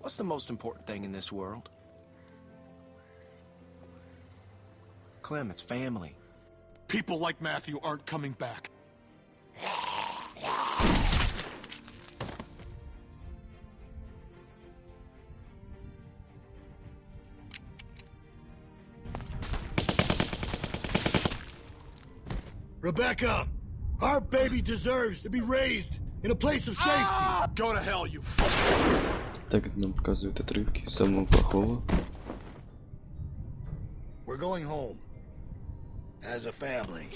What's the most important thing in this world? Clem, it's family. People like Matthew aren't coming back. Rebecca, our baby deserves to be raised in a place of safety. Go to hell, you Так это нам показывают отрывки самого плохого. We're going home. As a family.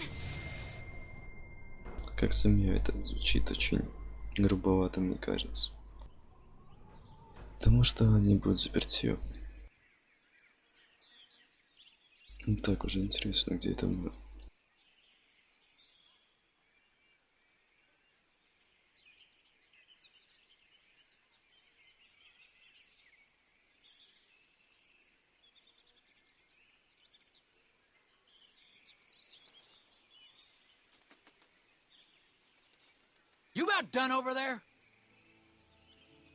Как семья, это звучит очень грубовато, мне кажется. Потому что они будут заперти. Так, уже интересно, где это мы. You about done over there?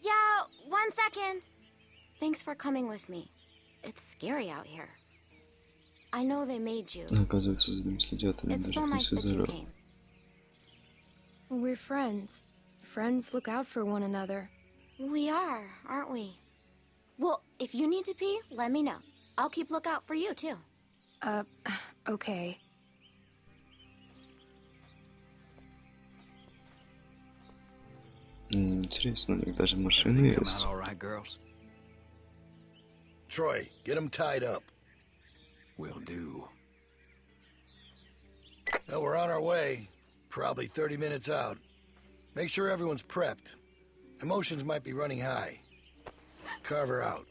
Yeah, 1 second. Thanks for coming with me. It's scary out here. I know they made you. Оказывается, за ним следят, они It's даже so nice that you консизера. came. We're friends. Friends look out for one another. We are, aren't we? Well, if you need to pee, let me know. I'll keep lookout for you, too. Okay. Интересно, у них даже машины есть. All right, girls. Troy, get them tied up. Will do. Well, we're on our way. Probably 30 minutes out. Make sure everyone's prepped. Emotions might be running high. Carver out.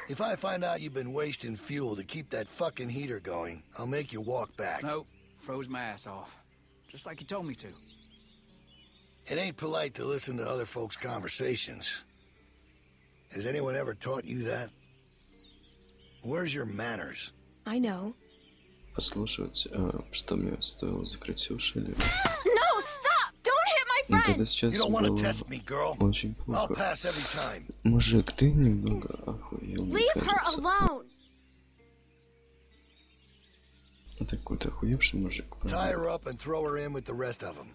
If I find out you've been wasting fuel to keep that fucking heater going, I'll make you walk back. Nope. Froze my ass off. Just like you told me to. It ain't polite to listen to other folks' conversations. Has anyone ever taught you that? Where's your manners? I know. Послушать, что мне стоило закрыть уши или... No, stop! Don't hit my Ну friend! тогда сейчас You don't want to было test me, girl. очень I'll плохо. pass every time. Мужик, ты немного охуел, мне Leave her кажется. alone! Это какой-то охуевший мужик, Tie правда? her up and throw her in with the rest of them.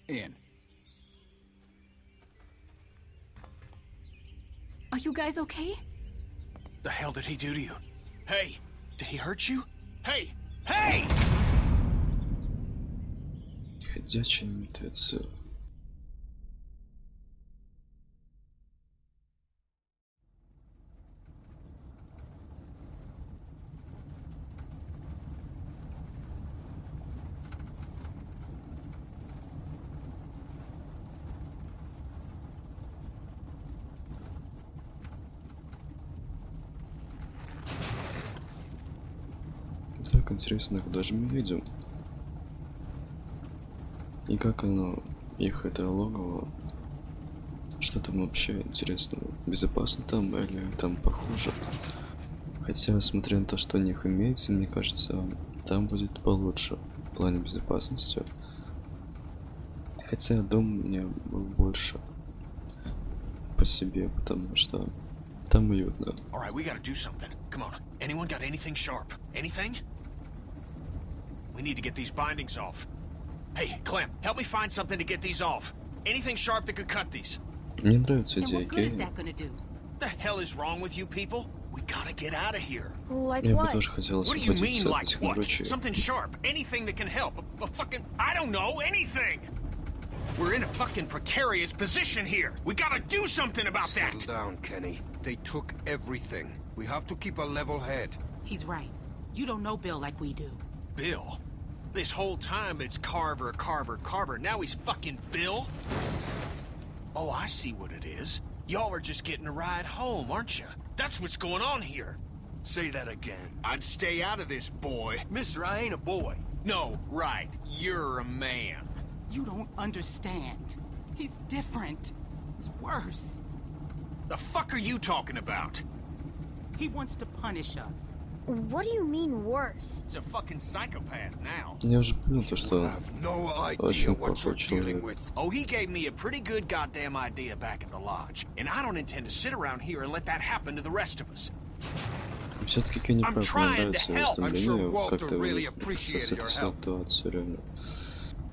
In. Are you guys okay? The hell did he do to you? Hey, did he hurt you? Hey! Hey! Ходячие мертвецы. Так, интересно, куда же мы едем? И как оно, их это логово? Что там вообще интересно? Безопасно там или там похуже? Хотя, смотря на то, что у них имеется, мне кажется, там будет получше в плане безопасности. Хотя дом мне был больше по себе, потому что там уютно. Alright, we gotta do something. Come on. Anyone got anything sharp? Anything? We need to get these bindings off. Hey, Clem, help me find something to get these off. Anything sharp that could cut these. Мне нравится And идея what good is Кей. that gonna do? The hell is wrong with you people? We gotta get out of here. Like Я бы what? тоже хотел What do you mean, освободиться от like этих what? наручей. Something sharp. Anything that can help. A fucking... I don't know. Anything. We're in a fucking precarious position here. We gotta do something about Settle that. down, Kenny. They took everything. We have to keep a level head. He's right. You don't know Bill like we do. Bill? This whole time it's Carver, Carver, Carver. Now he's fucking Bill? Oh, I see what it is. Y'all are just getting a ride home, aren't you? That's what's going on here. Say that again. I'd stay out of this, boy. Mister, I ain't a boy. No, right. You're a man. You don't understand. He's different. He's worse. The fuck are you talking about? He wants to punish us. What do you mean worse? He's a fucking psychopath now. Я уже понял то, что No idea очень what you're плохой dealing человек. with. Oh, he gave me a pretty good goddamn idea back at the lodge. And I don't intend to sit around here and let that happen to the rest of us. Все-таки Кенни I'm правда trying to нравится help. стремление как-то выбраться с этой ситуации.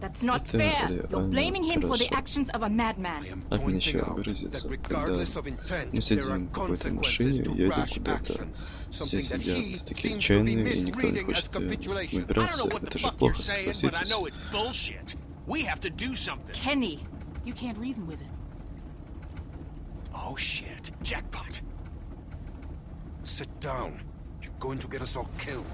That's not Это fair. You're реально blaming him for the хорошо. actions of a madman. А мне еще выразиться, когда мы сидим в какой-то машине, едем куда-то, все сидят такие отчаянные, и никто не хочет выбираться. Это же плохо, согласитесь. We have to do something. Kenny, You can't reason with him. Oh shit. Jackpot. Sit down. You're going to get us all killed.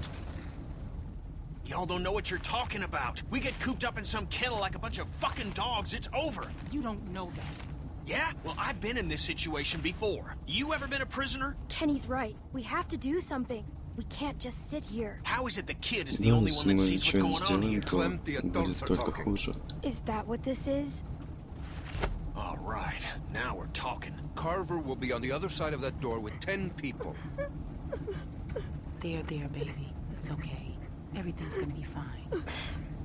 Y'all don't know what you're talking about. We get cooped up in some kennel like a bunch of fucking dogs, it's over. You don't know that. Yeah? Well, I've been in this situation before. You ever been a prisoner? Kenny's right. We have to do something. We can't just sit here. How is it the kid is the Да, only если one that мы sees ничего не what's going on here? сделаем, то будет только хуже. Is that what this is? All right, now we're talking. Carver will be on the other side of that door with 10 people. There, baby. It's okay. Everything's gonna be fine.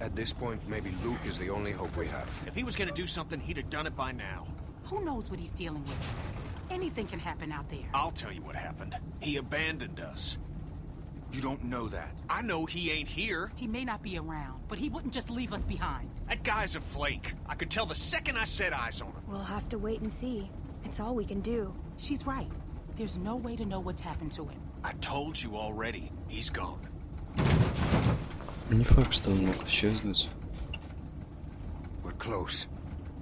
At this point, maybe Luke is the only hope we have. If he was gonna do something, he'd have done it by now. Who knows what he's dealing with? Anything can happen out there. I'll tell you what happened. He abandoned us. You don't know that. I know he ain't here. He may not be around, but he wouldn't just leave us behind. That guy's a flake. I could tell the second I set eyes on him. We'll have to wait and see. It's all we can do. She's right. There's no way to know what's happened to him. I told you already. He's gone. Не факт, что он мог исчезнуть. We're close.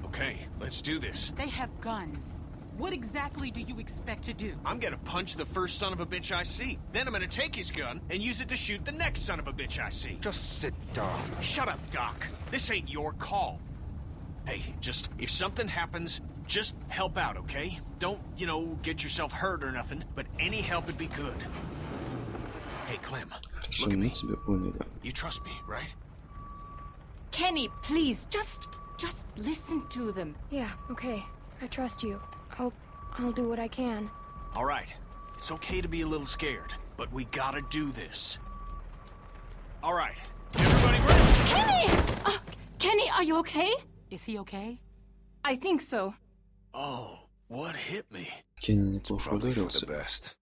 Okay, let's do this. They have guns. What exactly do you expect to do? I'm gonna punch the first son of a bitch I see. Then I'm gonna take his gun and use it to shoot the next son of a bitch I see. Just sit down. Shut up, Doc. This ain't your call. Hey, just, if something happens, just help out, okay? Don't, get yourself hurt or nothing, but any help would be good. Hey, Clem, Хорошо, мы тебя поняли. you trust me, right? Kenny, please, just listen to them. Yeah, okay. I trust you. I'll do what I can. All right. It's okay to be a little scared, but we gotta do this. All right. Everybody ready? Kenny! Kenny, are you okay? Is he okay? I think so. Oh, what hit me? Кенни неплохо Probably for the ударился. best.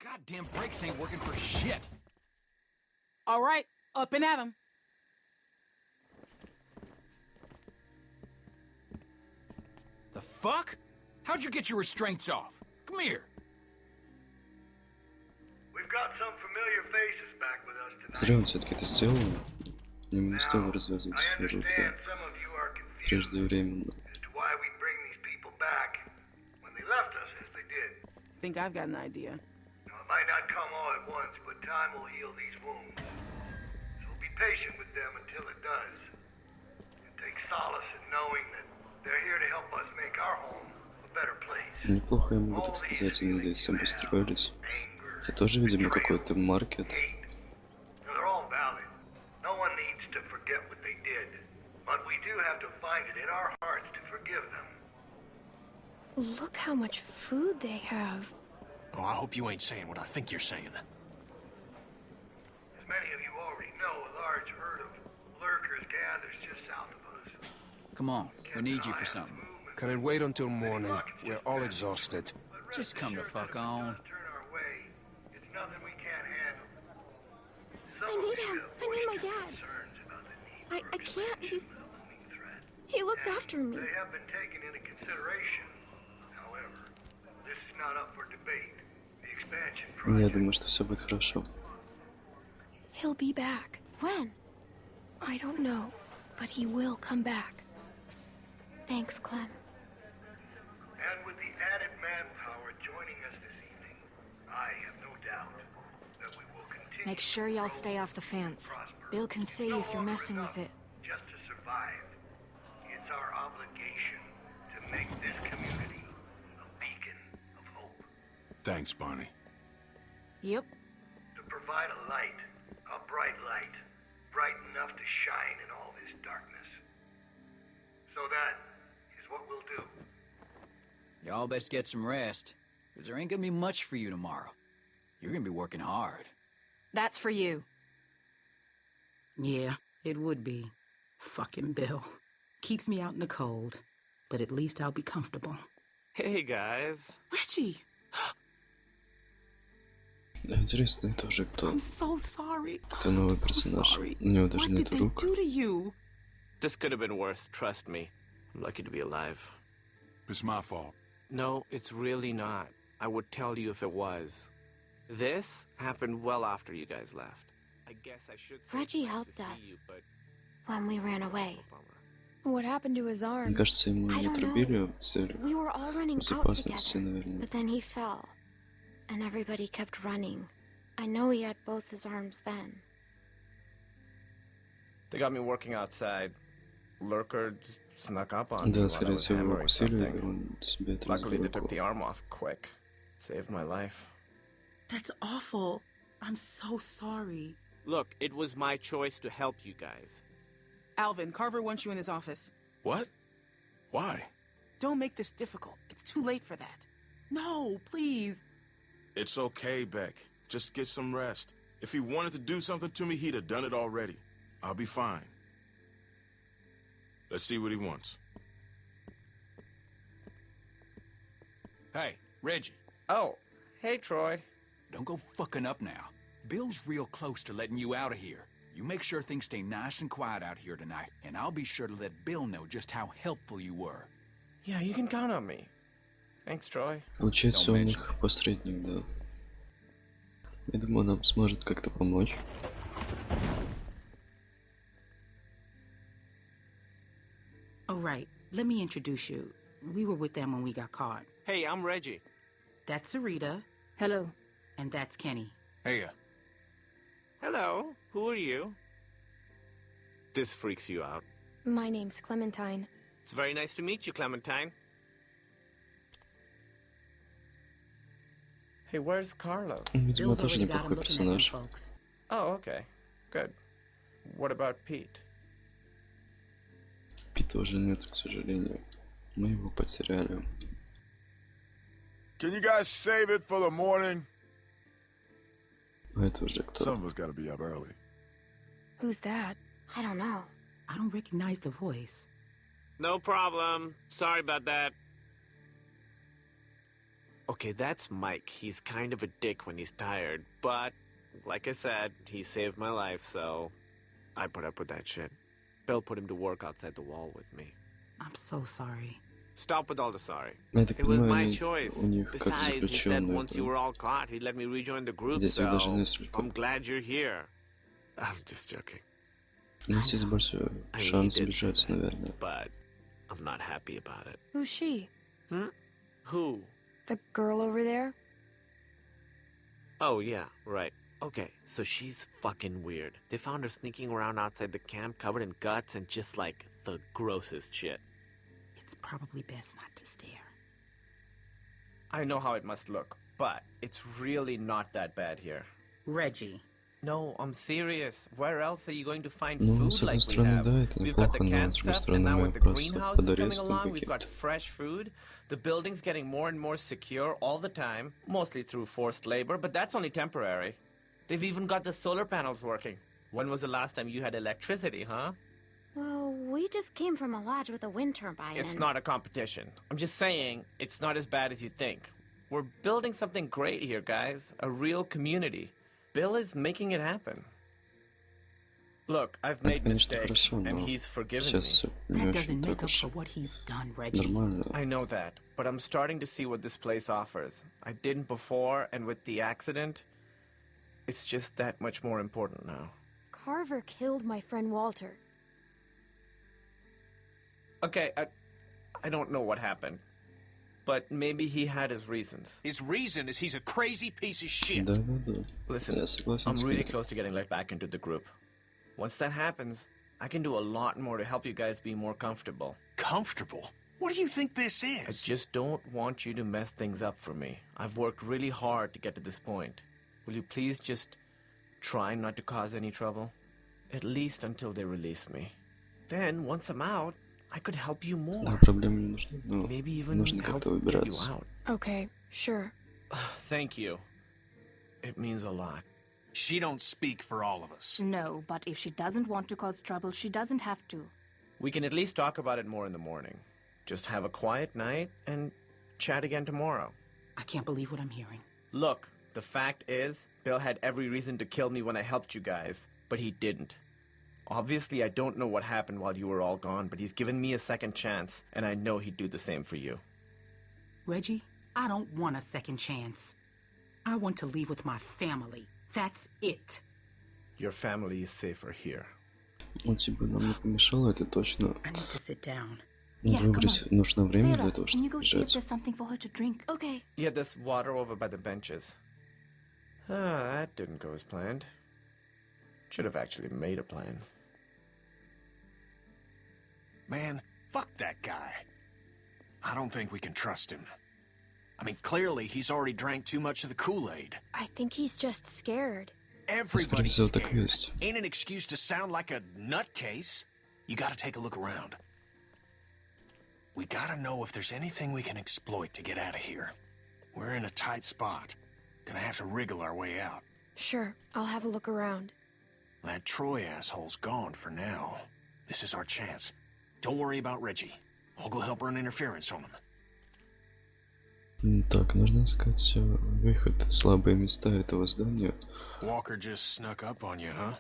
Goddamn brakes ain't working for shit. All right, up and at him. The fuck? How'd you get your restraints off? Come here. We've got some familiar faces back with us tonight. Зря он все-таки это сделал. Ему не стоило развязывать руки Some of you are confused преждевременно. as to why we bring these people back when they left us as they did. I think I've got an idea. Now, it might not come all at once, but time will heal these wounds. So be patient with them until it does. And take solace in knowing that they're here to help us make our home a better place. Неплохо я могу так сказать, они здесь обустроились. Это тоже, видимо, какой-то маркет. They're all valid. No one needs to forget what they did. But we do have to find it in our hearts to forgive them. Look how much food they have. Oh, I hope you ain't saying what I think you're saying. As many of you already know, a large herd of lurkers gathers just south of us. Come on, we need you for something. Can it wait until morning? We're all exhausted. Just come the fuck on. It's nothing we can't handle. I need him. I need my dad. I can't. He looks after me. They have been taken into consideration. However, this is not up for debate. The expansion Я думаю, что все будет хорошо. He'll be back. When? I don't know, but he will come back. Thanks, Clem. And with the added manpower joining us this evening, I have no doubt that we will continue. Make sure y'all stay off the fence. Bill can see if you're messing with it. Just to survive. It's our obligation to make this community a beacon of hope. Thanks, Barney. Yep. To provide a light, a bright light, bright enough to shine in all this darkness. So that is what we'll do. Y'all best get some rest, because there ain't gonna be much for you tomorrow. You're gonna be working hard. That's for you. Yeah, it would be. Fucking Bill. Keeps me out in the cold. but at least I'll be comfortable. Hey, guys. Reggie! Интересно, это уже кто? I'm so sorry. Кто новый персонаж? У него даже What did нет they рук. do to you? This could have been worse, trust me. I'm lucky to be alive. It's my fault. No, it's really not. I would tell you if it was. This happened well after you guys left. I guess I should say Reggie it's nice helped to see us you, but when we ran away. What happened to his arm? Мне кажется, ему I не don't отрубили know. цель We were all running out безопасности, together, наверное. but then he fell, and everybody kept running. I know he had both his arms then. They got me working outside. Lurker snuck up on me Да, while I скорее was всего, его hammering укусили, и something. он себе отрезал Luckily, they took руку. the arm off quick. Saved my life. That's awful. I'm so sorry. Look, it was my choice to help you guys. Alvin, Carver wants you in his office. What? Why? Don't make this difficult. It's too late for that. No, please. It's okay, Beck. Just get some rest. If he wanted to do something to me, he'd have done it already. I'll be fine. Let's see what he wants. Hey, Reggie. Oh, hey, Troy. Don't go fucking up now. Bill's real close to letting you out of here. You make sure things stay nice and quiet out here tonight, and I'll be sure to let Bill know just how helpful you were. Yeah, you can count on me. Thanks, Troy. Получается, он их посредник, да. Я думаю, нам сможет как-то помочь. All right, let me introduce you. We were with them when we got caught. Hey, I'm Reggie. That's Sarita. Hello. And that's Kenny. Hey, Hello. Who are you? This freaks you out. My name's Clementine. It's very nice to meet you, Clementine. Hey, where's Carlos? Видимо, Bill's тоже already got him неплохой looking at some персонаж. folks. Oh, okay. Good. What about Pete? Пита уже нет, к сожалению. Мы его потеряли. Can you guys save it for the morning? А это уже кто? Some of us gotta be up early. Who's that? I don't know. I don't recognize the voice. No problem. Sorry about that. Okay, that's Mike. He's kind of a dick when he's tired, but like I said, he saved my life, so I put up with that shit. Bill put him to work outside the wall with me. I'm so sorry. Stop with all the sorry. Я так It was понимаю, my они choice. у них как Besides, he said заключенные. once you were all caught, he'd let me rejoin the group, Здесь их даже so несколько. I'm glad you're here. I'm just joking. У нас есть большой шанс сбежать, наверное. But I'm not happy about it. Who's she? Hmm? Who? The girl over there? Oh, yeah, right. Okay, so she's fucking weird. They found her sneaking around outside the camp covered in guts and just like the grossest shit. It's probably best not to stare. I know how it must look, but it's really not that bad here. Reggie. No, I'm serious. Where else are you going to find Ну, food с like одной we стороны, have? да, это We've got the неплохо, но canned с другой stuff, and стороны, now мы with the просто greenhouses под coming арестом along, we've got каким-то. fresh food. The building's getting more and more secure all the time, mostly through forced labor, but that's only temporary. They've even got the solar panels working. When was the last time you had electricity, huh? Well, we just came from a lodge with a wind turbine. It's and... not a competition. I'm just saying, it's not as bad as you think. We're building something great here, guys. A real community. Bill is making it happen. Look, I've Это, made конечно, mistakes, хорошо, and но he's forgiven сейчас me. всё не That очень doesn't make так up уж for what he's done, Reggie. нормально. I know that, but I'm starting to see what this place offers. I didn't before, and with the accident, it's just that much more important now. Carver killed my friend Walter. Okay, I don't know what happened, but maybe he had his reasons. His reason is he's a crazy piece of shit. Да, да, да. Listen, Я согласен I'm с really Кенни. close to getting let back into the group. Once that happens, I can do a lot more to help you guys be more comfortable. Comfortable? What do you think this I is? just don't want you to mess things up for me. I've worked really hard to get to this point. Will you please just try not to cause any trouble? At least until they release me. Then, once I'm out, I could help you more. Да, проблемы не нужны, но Maybe even нужно help как-то get you выбираться. out. Okay, sure. Thank you. It means a lot. She don't speak for all of us. No, but if she doesn't want to cause trouble, she doesn't have to. We can at least talk about it more in the morning. Just have a quiet night and chat again tomorrow. I can't believe what I'm hearing. Look, the fact is, Bill had every reason to kill me when I helped you guys, but he didn't. Obviously, I don't know what happened while you were all gone, but he's given me a second chance, and I know he'd do the same for you. Reggie, I don't want a second chance. I want to leave with my family. That's it. Your family is safer here. Он типа нам не помешал, это точно. I need to sit down. Выбрать нужно время для Sarah, того, can you чтобы go see if бежать. there's something for her to drink? Okay. Yeah, there's water over by the benches. That didn't go as planned. Should have actually made a plan. Man, fuck that guy. I don't think we can trust him. I mean, clearly he's already drank too much of the Kool-Aid. I think he's just scared. Everybody's всего, так и scared. есть. Ain't an excuse to sound like a nutcase. You gotta take a look around. We gotta know if there's anything we can exploit to get out of here. We're in a tight spot. Gonna have to wriggle our way out. Sure, I'll have a look around. That Troy asshole's gone for now. This is our chance. Don't worry about Reggie. I'll go help run interference on him. Так, нужно искать выход, слабые места этого здания. Walker just snuck up on you, huh?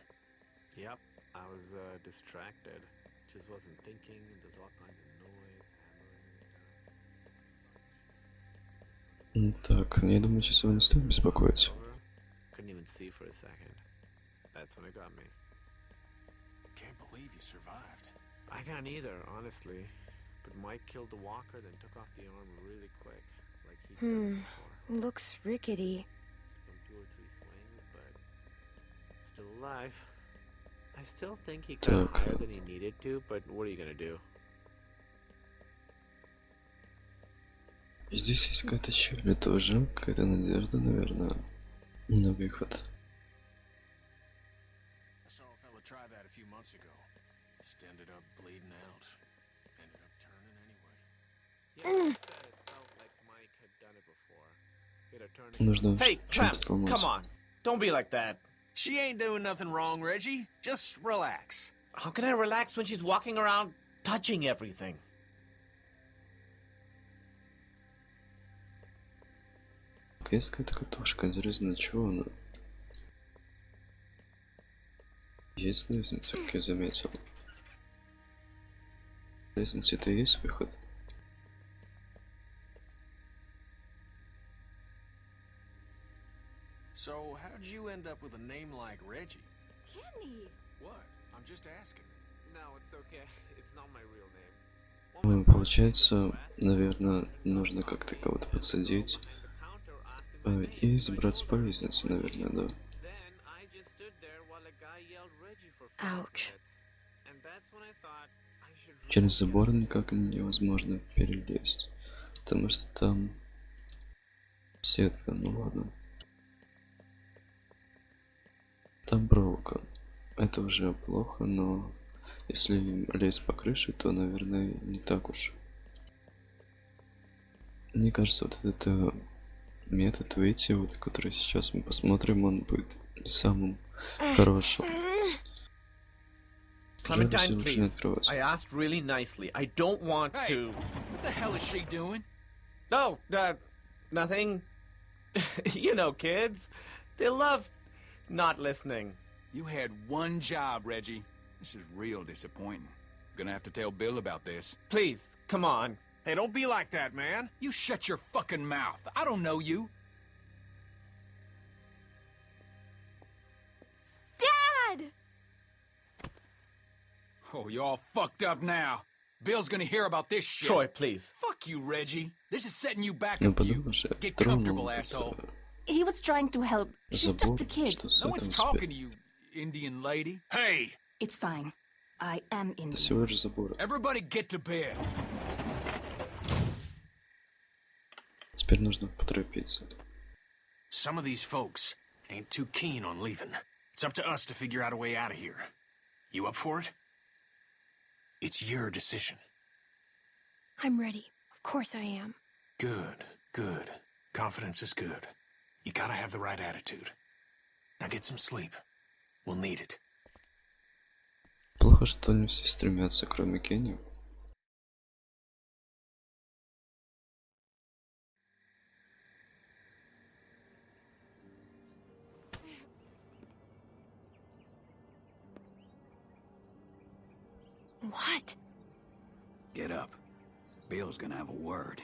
Yep, I was distracted. Just wasn't thinking. There's all kinds of noise, hammering and stuff. Так, я думаю, сейчас его не стоит беспокоить. Couldn't even see for a second. That's when it got me. Can't believe you survived. I can't either, honestly. But Mike killed the walker, then took off the arm really quick, like he'd done before. Looks rickety. Took him 2 or 3 swings, but still alive. I still think he got higher than he needed to, but what are you gonna do? Здесь есть какая-то щель тоже, какая-то надежда, наверное, на выход. I saw a fella try that a few months ago. Just ended up bleeding out. Ended up turning anyway. Yeah, it felt like Mike had done it before. Hit a turn. Нужно Hey, Clem, чем-то ломать. come on. Don't be like that. She ain't doing nothing wrong, Reggie. Just relax. How can I relax when she's walking around touching everything? Есть какая-то катушка, интересно, для чего она? Есть лестница, как я заметил. Лестница, это и есть выход. So, how'd you end up with a name like Reggie? Kenny! What? I'm just asking. No, it's okay. It's not my real name. Получается, наверное, нужно как-то кого-то подсадить и забраться по лестнице, наверное, да. Ouch. Через забор никак невозможно перелезть, потому что там сетка, ну ладно. Там проволока. Это уже плохо, но если лезть по крыше, то, наверное, не так уж. Мне кажется, вот этот метод выйти, вот, который сейчас мы посмотрим, он будет самым хорошим. Clementine, please. I asked really nicely. I don't want to. What the hell is she doing? No, nothing. You know, kids. They love not listening. You had one job, Reggie. This is real disappointing. Gonna have to tell Bill about this. Please, come on. Hey, don't be like that, man. You shut your fucking mouth. I don't know you. Dad! Oh, you all fucked up now. Bill's gonna hear about this shit. Troy, please. Fuck you, Reggie. This is setting you back Ну a few. подумаешь, я Get тронул comfortable, asshole. He was trying to help. She's just забор, a kid. что с No этим one's talking to you, Indian lady. Hey! It's fine. I am Это Indian. всего лишь забор. Everybody get to bed. Теперь нужно поторопиться. Some of these folks ain't too keen on leaving. It's up to us to figure out a way out of here. You up for it? It's your decision. I'm ready. Of course I am. Good, good. Confidence is good. You gotta have the right attitude. Now get some sleep. We'll need it. Плохо, что не все стремятся, кроме Кенни. What? Get up. Bill's gonna have a word.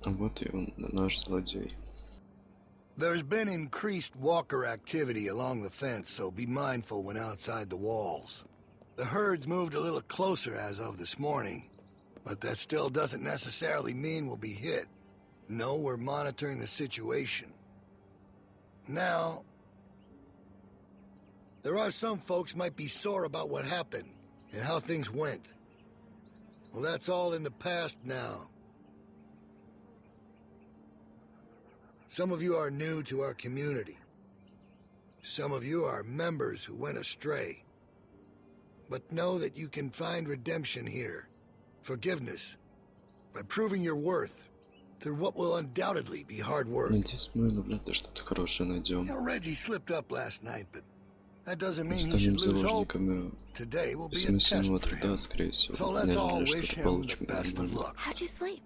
Вот и он, наш злодей. There's been increased walker activity along the fence, so be mindful when outside the walls. The herd's moved a little closer as of this morning, but that still doesn't necessarily mean we'll be hit. No, we're monitoring the situation. Now, there are some folks might be sore about what happened and how things went. Well, that's all in the past now. Some of you are new to our community. Some of you are members who went astray. But know that you can find redemption here, forgiveness, by proving your worth through what will undoubtedly be hard work. Надеюсь, мы вряд-ли что-то хорошее найдем. You know, Reggie slipped up last night, but that doesn't Мы mean he should станем lose hope. заложниками Today will be a test бессмысленного for труда, him. скорее всего, So let's all нежели wish что-то him получим the best of нормально. luck. How'd you sleep?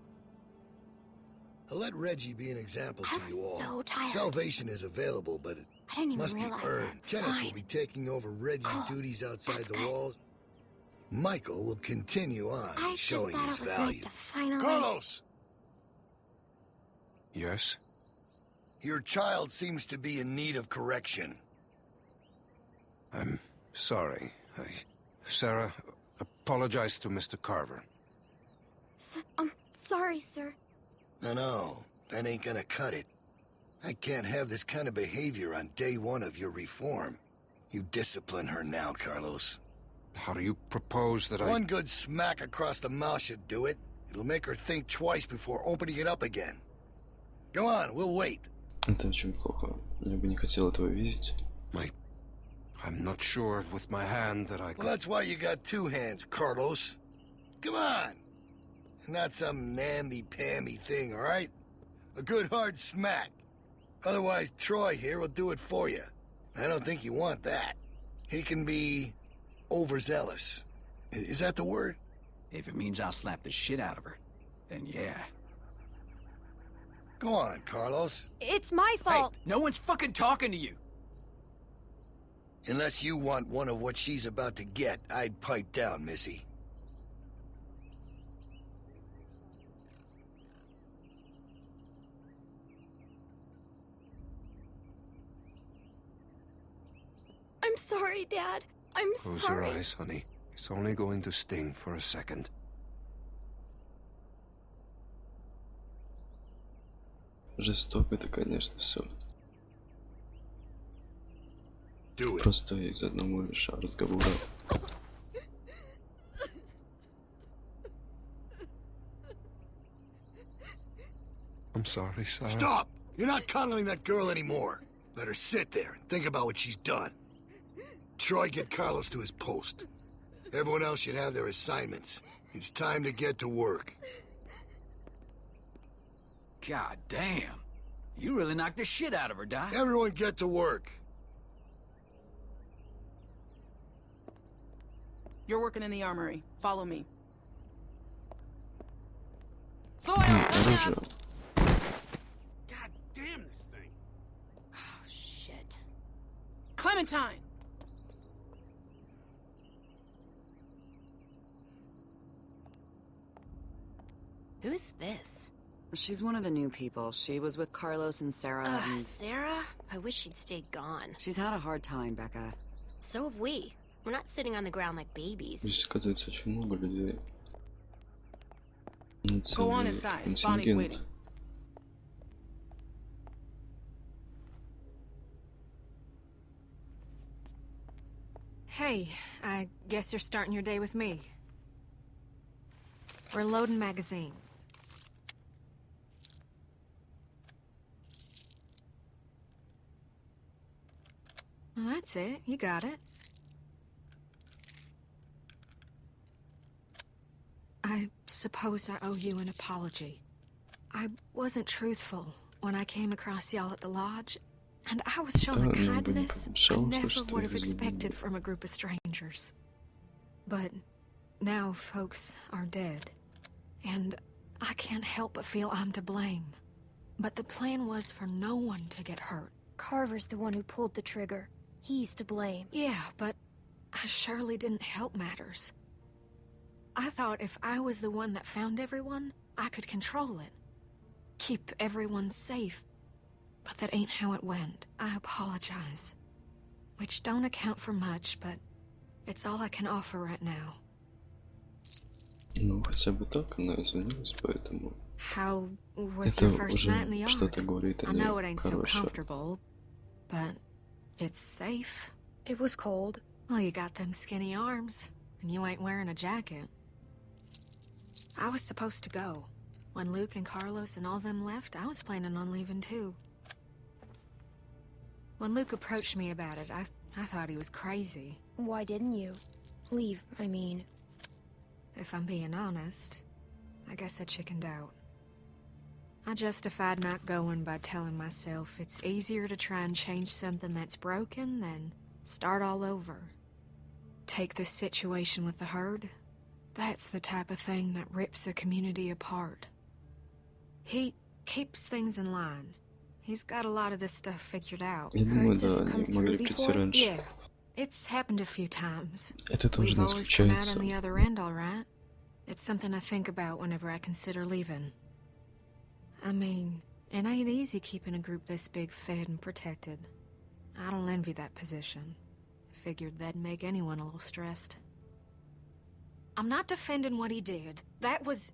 I'll let Reggie be an example I to you was all. so tired. Salvation is available, but it I didn't even must be realize earned. that. Kenneth will Fine. be taking over Reggie's duties outside That's the good. walls. Michael will continue on I just showing thought his it was value. nice to finally... Carlos! Yes? Your child seems to be in need of correction. I'm sorry. Sarah, apologize to Mr. Carver. Sorry, sir. No, that ain't gonna cut it. I can't have this kind of behavior on day one of your reform. You discipline her now, Carlos. How do you propose that One good smack across the mouth should do it. It'll make her think twice before opening it up again. Go on, we'll wait. Это очень плохо. Я бы не хотел этого видеть. I'm not sure with my hand that I could... Well, that's why you got two hands, Carlos. Come on. Not some namby-pamby thing, all right? A good hard smack. Otherwise, Troy here will do it for you. I don't think you want that. He can be overzealous. Is that the word? If it means I'll slap the shit out of her, then yeah. Go on, Carlos. It's my fault. Hey, no one's fucking talking to you. Unless you want one of what she's about to get, I'd pipe down, Missy. I'm sorry, Dad. I'm Close sorry. your eyes, honey. It's only going to sting for a second. Жестоко это, конечно, все. Просто из одного лишь разговора. I'm sorry, Sarah. Stop! You're not cuddling that girl anymore. Let her sit there and think about what she's done. Troy, get Carlos to his post. Everyone else should have their assignments. It's time to get to work. God damn. You really knocked the shit out of her, Doc. Everyone get to work. You're working in the armory. Follow me. Оружие. God damn this thing. Oh, shit. Clementine! Who's this? She's one of the new people. She was with Carlos and Sarah and... Sarah? I wish she'd stayed gone. She's had a hard time, Becca. So have we. We're not sitting on the ground like babies. Здесь, оказывается, очень много людей. Go on inside. Bonnie's waiting. Hey, I guess you're starting your day with me. We're loading magazines. Well, that's it. You got it. I suppose I owe you an apology. I wasn't truthful when I came across y'all at the lodge, and I was shown a kindness I never would have expected from a group of strangers. But now folks are dead. And I can't help but feel I'm to blame. But the plan was for no one to get hurt. Carver's the one who pulled the trigger. He's to blame. Yeah, but I surely didn't help matters. I thought if I was the one that found everyone, I could control it. Keep everyone safe. But that ain't how it went. I apologize. Which don't account for much, but it's all I can offer right now. Ну, хотя бы так она извинилась, поэтому... How was Это your first night in the уже yard? что-то говорит о I ней know it ain't so хорошее. comfortable, but it's safe. It was cold. Well, you got them skinny arms, and you ain't wearing a jacket. I was supposed to go. When Luke and Carlos and all them left, I was planning on leaving too. When Luke approached me about it, I thought he was crazy. Why didn't you? Leave, I mean. If I'm being honest, I guess I chickened out. I justified not going by telling myself it's easier to try and change something that's broken than start all over. Take this situation with the herd. That's the type of thing that rips a community apart. He keeps things in line. He's got a lot of this stuff figured out. Я думаю, да, они могли прийти раньше. Yeah, it's happened a few times. Это тоже We've не always come out исключается. on the other end, all right. It's something I think about whenever I consider leaving. I mean, it ain't easy keeping a group this big fed and protected. I don't envy that position. Figured that'd make anyone a little stressed. I'm not defending what he did. That was...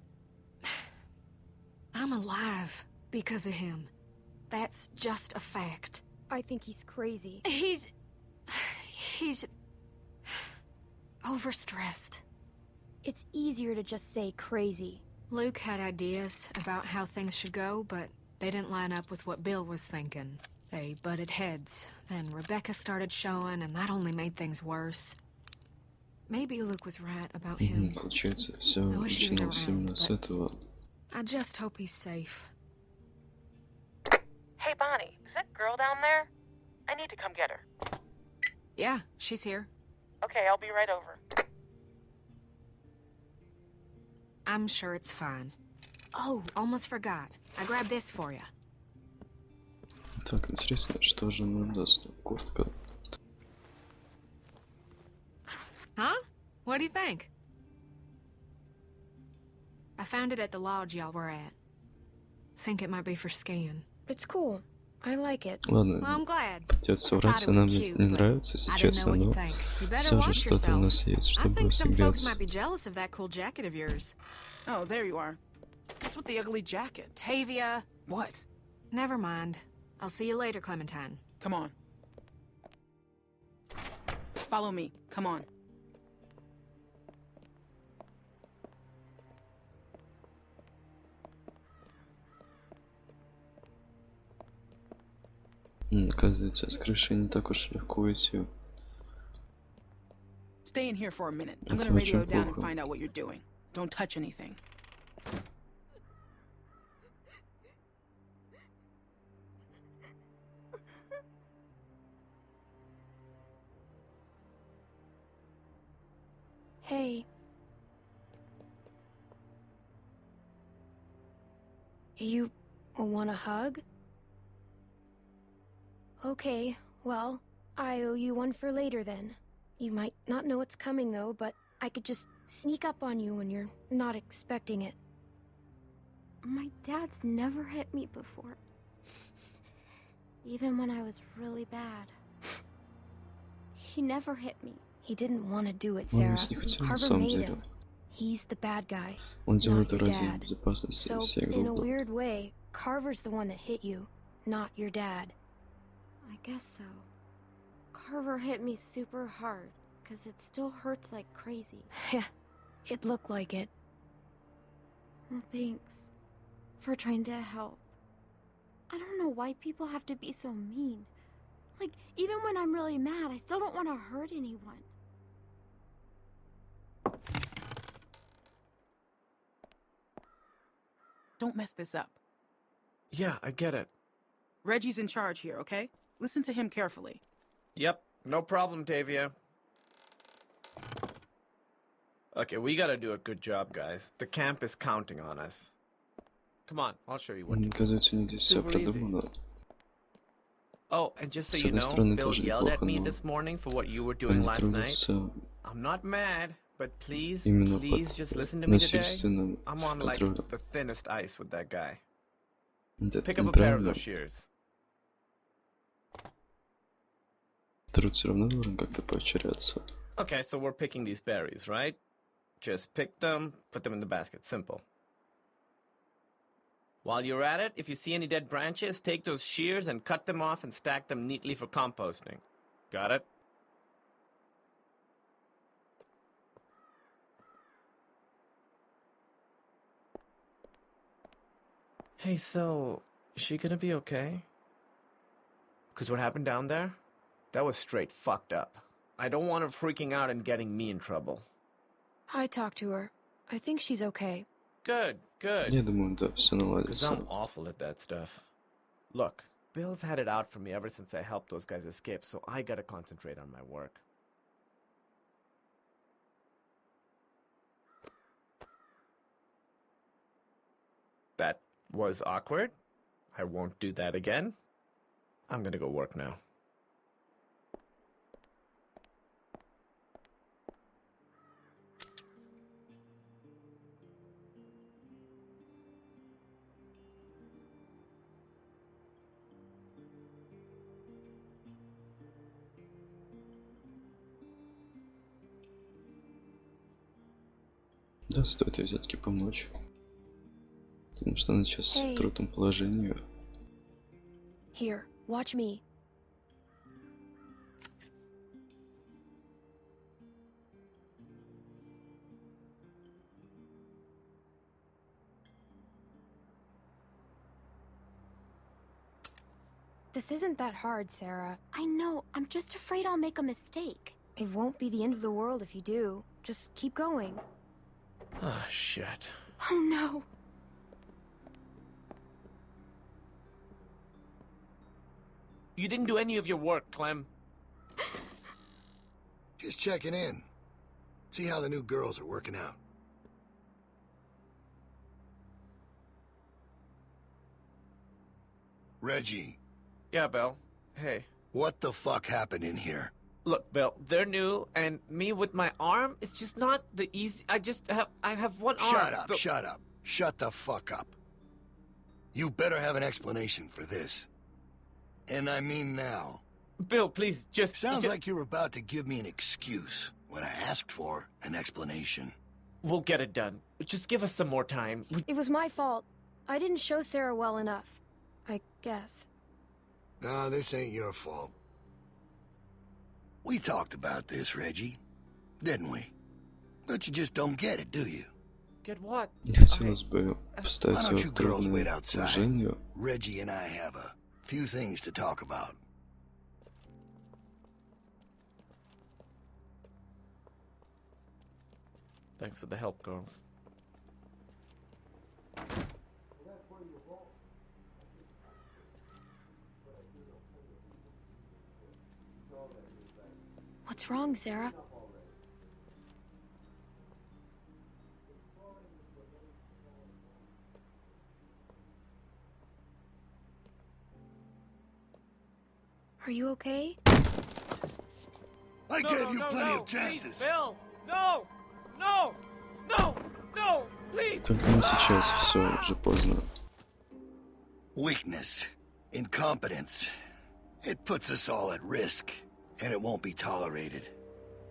I'm alive because of him. That's just a fact. I think he's crazy. He's overstressed. It's easier to just say crazy. Luke had ideas about how things should go, but they didn't line up with what Bill was thinking. They butted heads. Then Rebecca started showing, and that only made things worse. Maybe Luke was right about him. Получается, все I wish he was начиналось around, именно с but этого. I just hope he's safe. Hey, Bonnie, is that girl down there? I need to come get her. Yeah, she's here. Okay, I'll be right over. I'm sure it's fine. Oh, almost forgot. I grabbed this for you. Так, интересно, что же нам даст куртка? Huh? What do you think? I found it at the lodge y'all were at. Think it might be for skiing. It's cool. I like it. Ладно, Well, I'm glad. тебе соврать, она мне не нравится, если I didn't know честно, what you'd но think. You better все же watch что-то у yourself. нас есть, I чтобы think some folks согреться. might be jealous of that cool jacket of yours. Oh, there you are. What's with the ugly jacket? Tavia. What? Never mind. I'll see you later, Clementine. Come on. Follow me. Come on. Оказывается, с крыши не так уж легко уйти. Stay in here for a minute. I'm Это gonna radio очень down and плохо. find out what you're doing. Don't touch anything. Hey. You want a hug? Okay, well, I owe you one for later then. You might not know it's coming though, but I could just sneak up on you when you're not expecting it. My dad's never hit me before. Even when I was really bad. He never hit me. He didn't want to do it, Он Sarah. ведь не хотел на Carver самом made деле. him. He's the bad guy, Он делает not это your ради dad. безопасности So, всей in a группы. weird way, Carver's the one that hit you, not your dad. I guess so. Carver hit me super hard, because it still hurts like crazy. Yeah, it looked like it. Well, thanks for trying to help. I don't know why people have to be so mean. Like, even when I'm really mad, I still don't want to hurt anyone. Don't mess this up. Yeah, I get it. Reggie's in charge here, okay? Listen to him carefully. Yep, no problem, Tavia. Okay, we gotta do a good job, guys. The camp is counting on us. Come on, I'll show you what to do. Оказывается, не здесь все Super easy. продумано. Oh, and just so С you одной know, стороны, Bill тоже yelled at неплохо, me но this morning for what you were doing они last night. трудятся I'm not mad, but please, именно please под just listen to me today. насильственным I'm on like контролем. the thinnest ice with that guy. Это Pick up a pair of неправильно. those shears. Труд все равно должен как-то поощряться. Okay, so we're picking these berries, right? Just pick them, put them in the basket. Simple. While you're at it, if you see any dead branches, take those shears and cut them off and stack them neatly for composting. Got it? Hey, so, is she gonna be okay? 'Cause what happened down there? That was straight fucked up. I don't want her freaking out and getting me in trouble. I talked to her. I think she's okay. Good, good. Я думаю, да, все 'Cause наладится. I'm awful at that stuff. Look, Bill's had it out for me ever since I helped those guys escape, so I gotta concentrate on my work. That was awkward. I won't do that again. I'm gonna go work now. Да, стоит ей все-таки помочь. Потому что она сейчас Hey. в трудном положении. Here, watch me. This isn't that hard, Sarah. I know, I'm just afraid I'll make a mistake. It won't be the end of the world if you do. Just keep going. Ah, shit. Oh no. You didn't do any of your work, Clem. Just checking in. See how the new girls are working out. Reggie. Yeah, Bill. Hey. What the fuck happened in here? Look, Bill, they're new, and me with my arm, it's just not the easy... I have one arm. Shut up, shut up. Shut the fuck up. You better have an explanation for this. And I mean now. Bill, please, just... Sounds like you're about to give me an excuse when I asked for an explanation. We'll get it done. Just give us some more time. It was my fault. I didn't show Sarah well enough. I guess. No, this ain't your fault. We talked about this, Reggie. Didn't we? But you just don't get it, do you? Get what? Хотелось бы поставить Why его don't you в girls wait трудное outside? положение. Reggie and I have a few things to talk about. Thanks for the help, girls. What's wrong, Sarah? Are you okay? I gave you plenty of chances. Please, Bill! No! No! No! No! Please! Только не сейчас, все, уже поздно. Weakness, incompetence. It puts us all at risk, and it won't be tolerated.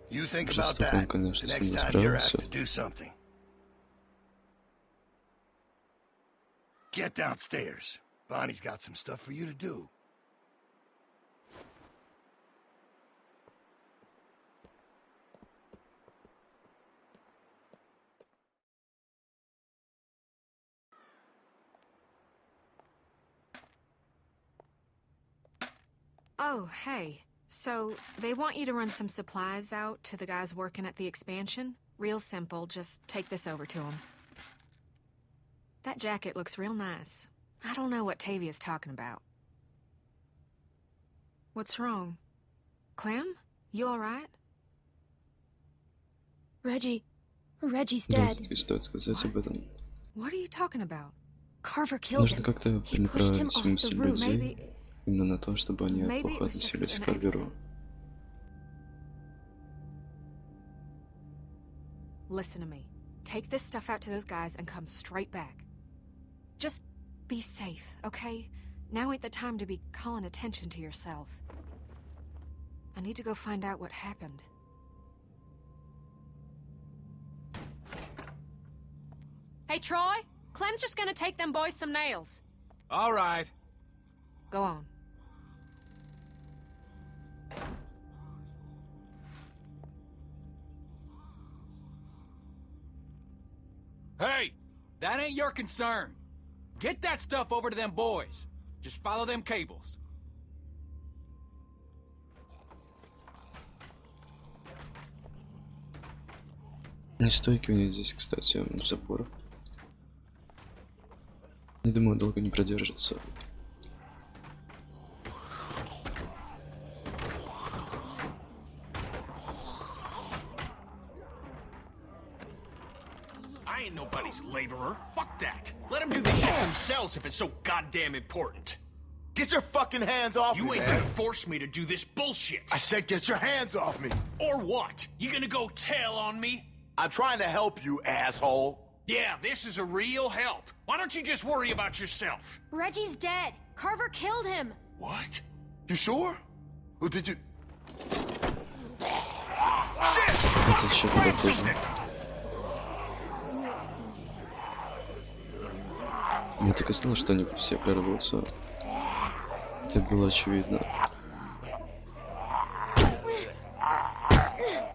You think about Жестоко он, that конечно, the с next ним time you're asked справился. to do something. Get downstairs. Bonnie's got some stuff for you to do. Oh, hey. So, they want you to run some supplies out to the guys working at the expansion? Real simple, just take this over to them. That jacket looks real nice. I don't know what Tavia's talking about. What's wrong? Clem? You alright? Reggie, Reggie's Да, dead. все-таки стоит сказать об этом. What are you talking about? Carver killed Нужно him. как-то He pushed him перенаправить off мысль the roof. людей именно на то, чтобы они Maybe плохо it was just относились an к Карверу. accident. Listen to me. Take this stuff out to those guys and come straight back. Just be safe, okay? Now ain't the time to be calling attention to yourself. I need to go find out what happened. Hey, Troy! Clem's just gonna take them boys some nails. All right. Go on. Hey! That ain't your concern. Get that stuff over to them boys. Just follow them cables. Нестойки у них здесь, кстати, запор. Не думаю, долго не продержится. I ain't nobody's laborer. Fuck that. Let them do this shit themselves if it's so goddamn important. Get your fucking hands off me, You ain't man. gonna force me to do this bullshit. I said get your hands off me. Or what? You gonna go tell on me? I'm trying to help you, asshole. Yeah, this is a real help. Why don't you just worry about yourself? Reggie's dead. Carver killed him. What? You sure? Or did you... Это что-то такое. Я так и знал, что они все прорвутся. Это было очевидно.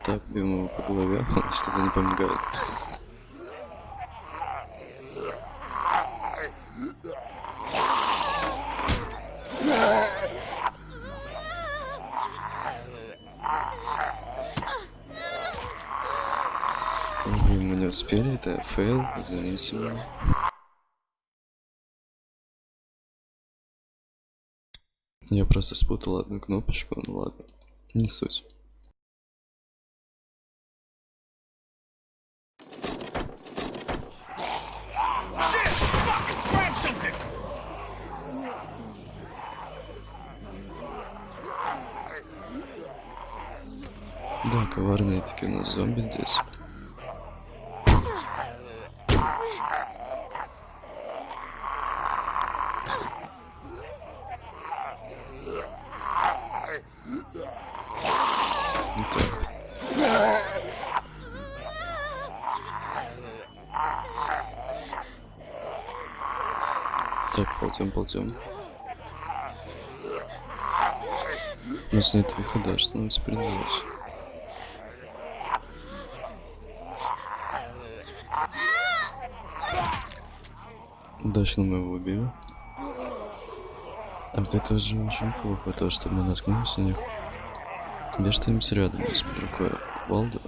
Так, бьем его по голове, что-то не помогает. Мы не успели, это фейл, извините меня. Я просто спутал одну кнопочку, ну ладно, не суть. Да, коварные такие у нас зомби здесь. Так, ползем. У нас нет выхода, что нам теперь делать? Удачно мы его убили. А вот это уже очень плохо, то, что мы наткнулись на них. Где что-нибудь рядом есть под рукой? Балда?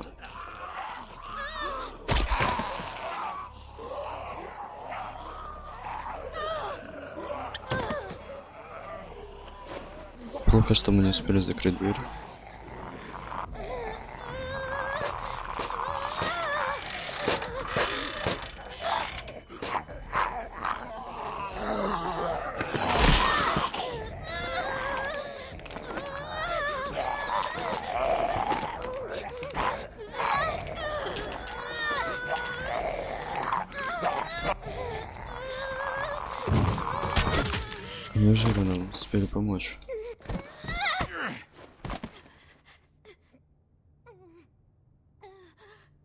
Плохо, что мы не успели закрыть дверь. Неужели нам успели помочь?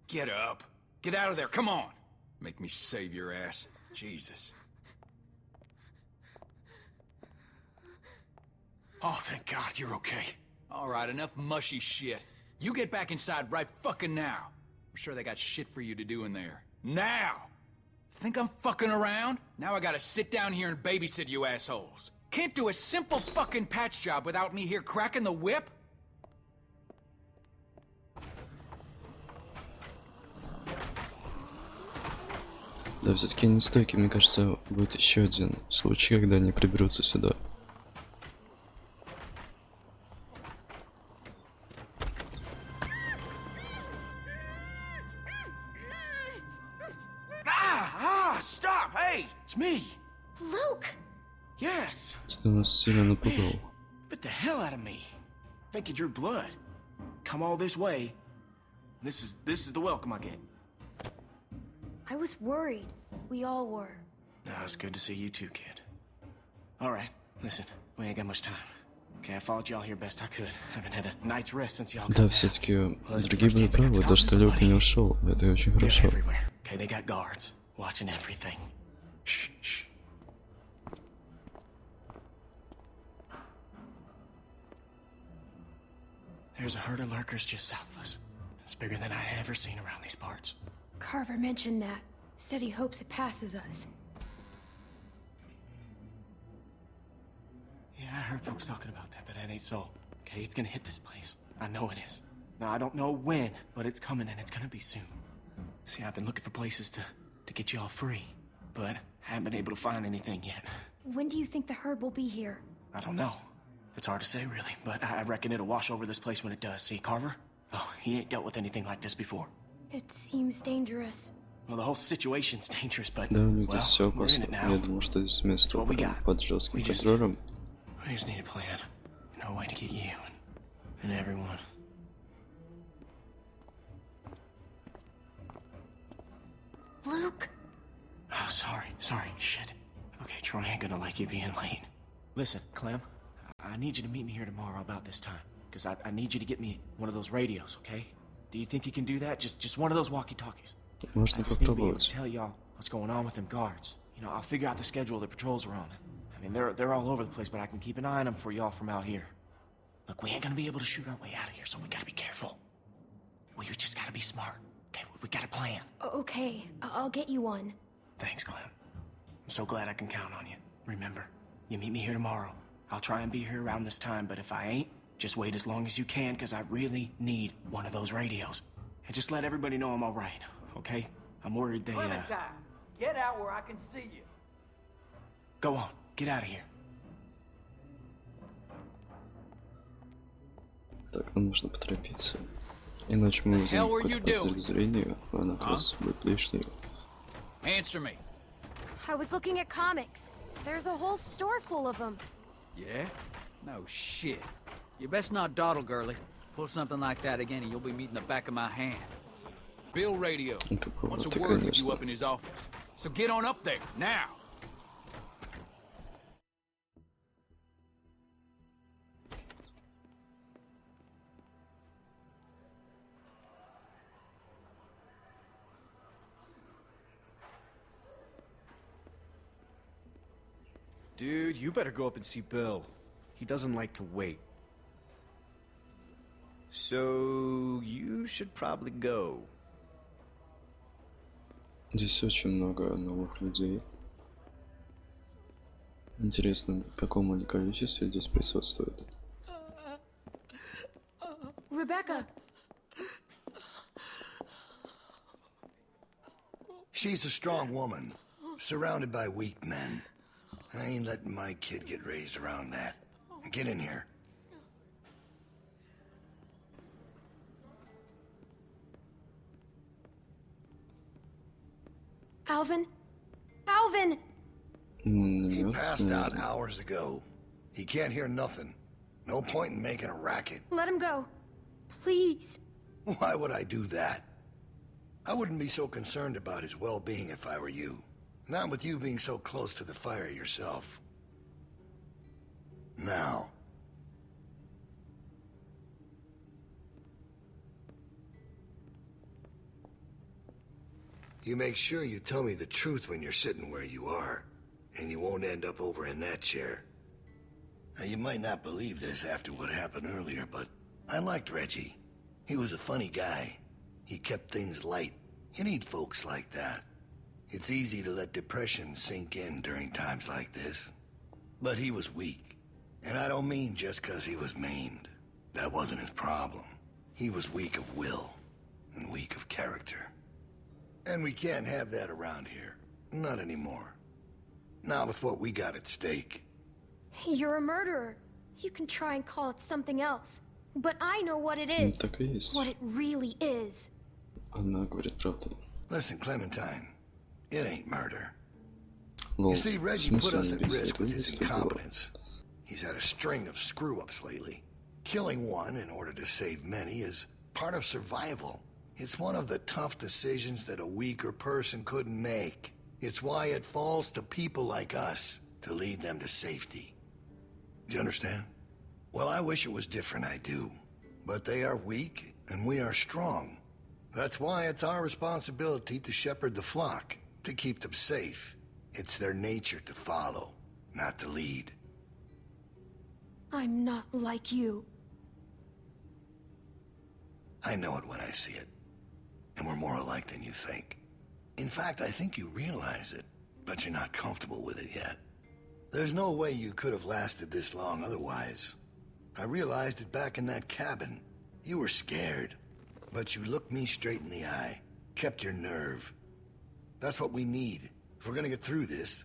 Get up. Get out of there, come on. Make me save your ass. Jesus. Oh, thank God you're okay. All right, enough mushy shit. You get back inside right fucking now. I'm sure they got shit for you to do in there. Now! Think I'm fucking around? Now I gotta sit down here and babysit you assholes. Can't do a simple fucking patch job without me here cracking the whip? Да, все-таки не стойки, мне кажется, будет еще один случай, когда они приберутся сюда. stop! Hey, it's me. Luke! Yes. Это нас сильно напугал. Bit the hell out of me. Think you drew blood. Come all this way. This is the welcome I get. I was worried. We all were. No, it's good to see you too, kid. All right, listen, we ain't got much time. Okay, I followed y'all here best I could. Haven't had a night's rest since y'all got Да, back. все-таки другие были правы, то, что Люк не ушел. Это очень хорошо. Okay, they got guards watching everything. Shh, shh. There's a herd of lurkers just south of us. It's bigger than I ever seen around these parts. Carver mentioned that. Said he hopes it passes us. Yeah, I heard folks talking about that, but that ain't so. Okay, it's gonna hit this place. I know it is. Now, I don't know when, but it's coming and it's gonna be soon. See, I've been looking for places to get you all free, but haven't been able to find anything yet. When do you think the herd will be here? I don't know. It's hard to say, really, but I reckon it'll wash over this place when it does. See, Carver? Oh, he ain't dealt with anything like this before. It seems dangerous. Well, the whole situation's dangerous, but, Да, у них здесь все we're in опасно. it now. Я думал, что здесь место what we прям got. под жестким We just- контролем. We just need a plan. You know, a way to get you and everyone. Luke! Oh, sorry, shit. Okay, Troy ain't gonna like you being late. Listen, Clem, I need you to meet me here tomorrow about this time. Because I need you to get me one of those radios, okay? Do you think you can do that? Just one of those walkie-talkies. Можно I just need to be able попробовать. to tell y'all what's going on with them guards. You know, I'll figure out the schedule the patrols are on. I mean, they're all over the place, but I can keep an eye on them for y'all from out here. Look, we ain't gonna be able to shoot our way out of here, so we gotta be careful. We just gotta be smart, okay? We got a plan. Okay, I'll get you one. Thanks, Clem. I'm so glad I can count on you. Remember, you meet me here tomorrow. I'll try and be here around this time, but if I ain't, just wait as long as you can, because I really need one of those radios. And just let everybody know I'm all right, okay? I'm worried they, Clementine, get out where I can see you. Go on, get out of here. Так, нам нужно поторопиться. Иначе мы вызовем hell were you какое-то doing? подозрение, а она как раз будет лишней. Answer me. I was looking at comics. There's a whole store full of them. Yeah? No shit. You best not dawdle, girlie. Pull something like that again and you'll be meeting the back of my hand. Bill Radio wants a ты, word with you конечно. up in his office. So get on up there, now! Dude, you better go up and see Bill. He doesn't like to wait. So, you should probably go. Здесь очень много новых людей. Интересно, в каком они количестве здесь присутствуют. Rebecca! She's a strong woman, surrounded by weak men. I ain't letting my kid get raised around that. Get in here. Alvin? Alvin! He passed out hours ago. He can't hear nothing. No point in making a racket. Let him go. Please. Why would I do that? I wouldn't be so concerned about his well-being if I were you. Not with you being so close to the fire yourself. Now. You make sure you tell me the truth when you're sitting where you are, and you won't end up over in that chair. Now, you might not believe this after what happened earlier, but I liked Reggie. He was a funny guy. He kept things light. You need folks like that. It's easy to let depression sink in during times like this. But he was weak. And I don't mean just because he was maimed. That wasn't his problem. He was weak of will, and weak of character. And we can't have that around here. Not anymore. Not with what we got at stake. You're a murderer. You can try and call it something else. But I know what it is. Так и есть. What it really is. Она говорит правду. Listen, Clementine. It ain't murder. Лол, You see, в Reggie put смысле us он at risk with his убийство было? incompetence. He's had a string of screw-ups lately. Killing one in order to save many is part of survival. It's one of the tough decisions that a weaker person couldn't make. It's why it falls to people like us to lead them to safety. You understand? Well, I wish it was different, I do. But they are weak, and we are strong. That's why it's our responsibility to shepherd the flock, to keep them safe. It's their nature to follow, not to lead. I'm not like you. I know it when I see it. And we're more alike than you think. In fact, I think you realize it, but you're not comfortable with it yet. There's no way you could have lasted this long otherwise. I realized it back in that cabin. You were scared, but you looked me straight in the eye, kept your nerve. That's what we need if we're gonna get through this.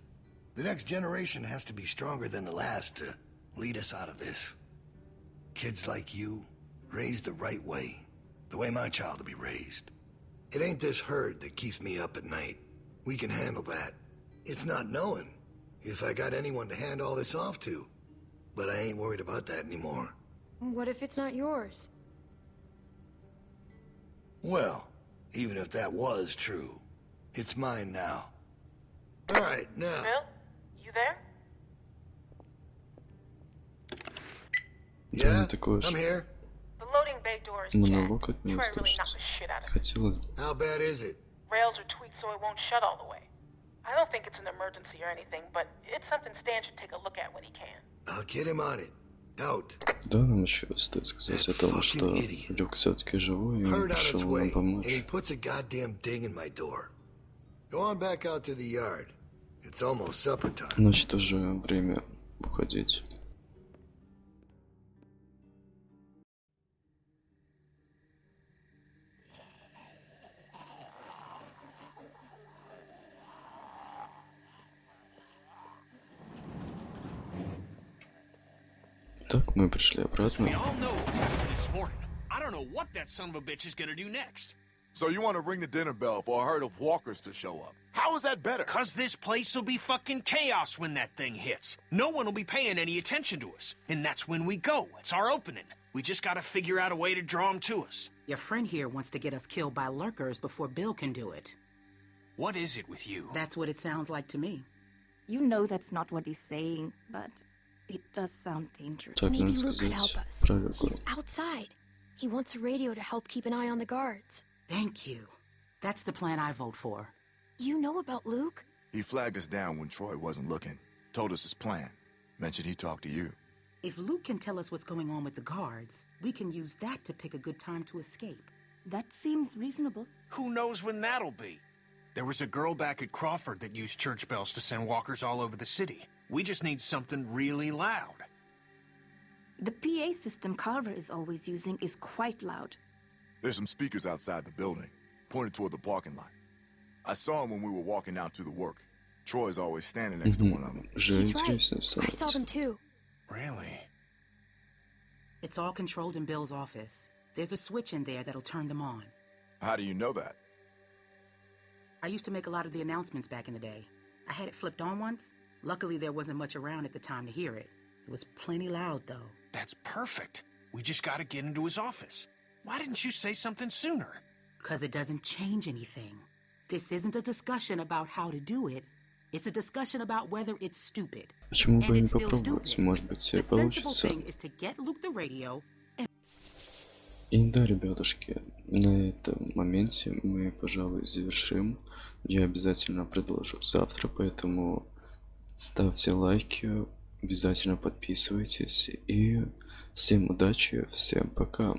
The next generation has to be stronger than the last to lead us out of this. Kids like you, raised the right way, the way my child will be raised. It ain't this hurt that keeps me up at night. We can handle that. It's not knowing if I got anyone to hand all this off to. But I ain't worried about that anymore. What if it's not yours? Well, even if that was true, it's mine now. All right, now. Bill, you there? Да, мне такой I'm here. The loading bay door is монолог от jacked. меня Troy really knocked слышится. the shit out of it. Хотела... How bad is it? Rails are tweaked so it won't shut all the way. I don't think it's an emergency or anything, but it's something Stan should take a look at when he can. I'll get him on it. Out. Да, нам еще стоит сказать о том, что Люк все-таки живой, и он Heard on пришел its нам way, and he помочь. puts a goddamn ding in my door. Go on back out to the yard. It's almost supper time. Значит, уже время уходить. Так, мы пришли обратно. We all know what happened this morning. I don't know what that son of a bitch is gonna do next. So you want to ring the dinner bell for a herd of walkers to show up? How is that better? Cause this place will be fucking chaos when that thing hits. No one will be paying any attention to us. And that's when we go. It's our opening. We just gotta figure out a way to draw them to us. Your friend here wants to get us killed by lurkers before Bill can do it. What is it with you? That's what it sounds like to me. You know that's not what he's saying, but it does sound dangerous. Так, Maybe надо Luke could help сказать us. про Люка. He's outside. He wants a radio to help keep an eye on the guards. Thank you. That's the plan I vote for. You know about Luke? He flagged us down when Troy wasn't looking. Told us his plan. Mentioned he talked to you. If Luke can tell us what's going on with the guards, we can use that to pick a good time to escape. That seems reasonable. Who knows when that'll be? There was a girl back at Crawford that used church bells to send walkers all over the city. We just need something really loud. The PA system Carver is always using is quite loud. There's some speakers outside the building, pointed toward the parking lot. I saw him when we were walking out to the work. Troy's always standing next to one of them. Уже He's интересно right. I saw становится. them too. Really? It's all controlled in Bill's office. There's a switch in there that'll turn them on. How do you know that? I used to make a lot of the announcements back in the day. I had it flipped on once. Luckily, there wasn't much around at the time to hear it. It was plenty loud, though. That's perfect. We just gotta get into his office. Why didn't you say something sooner? Because it doesn't change anything. This isn't a discussion about how to do it. It's a discussion about whether it's stupid. Почему бы And не it's still попробовать? stupid. Может быть, The все sensible получится. thing is to get Luke the radio. И да, ребятушки, на этом моменте мы, пожалуй, завершим. Я обязательно продолжу завтра, поэтому ставьте лайки, обязательно подписывайтесь. И всем удачи, всем пока.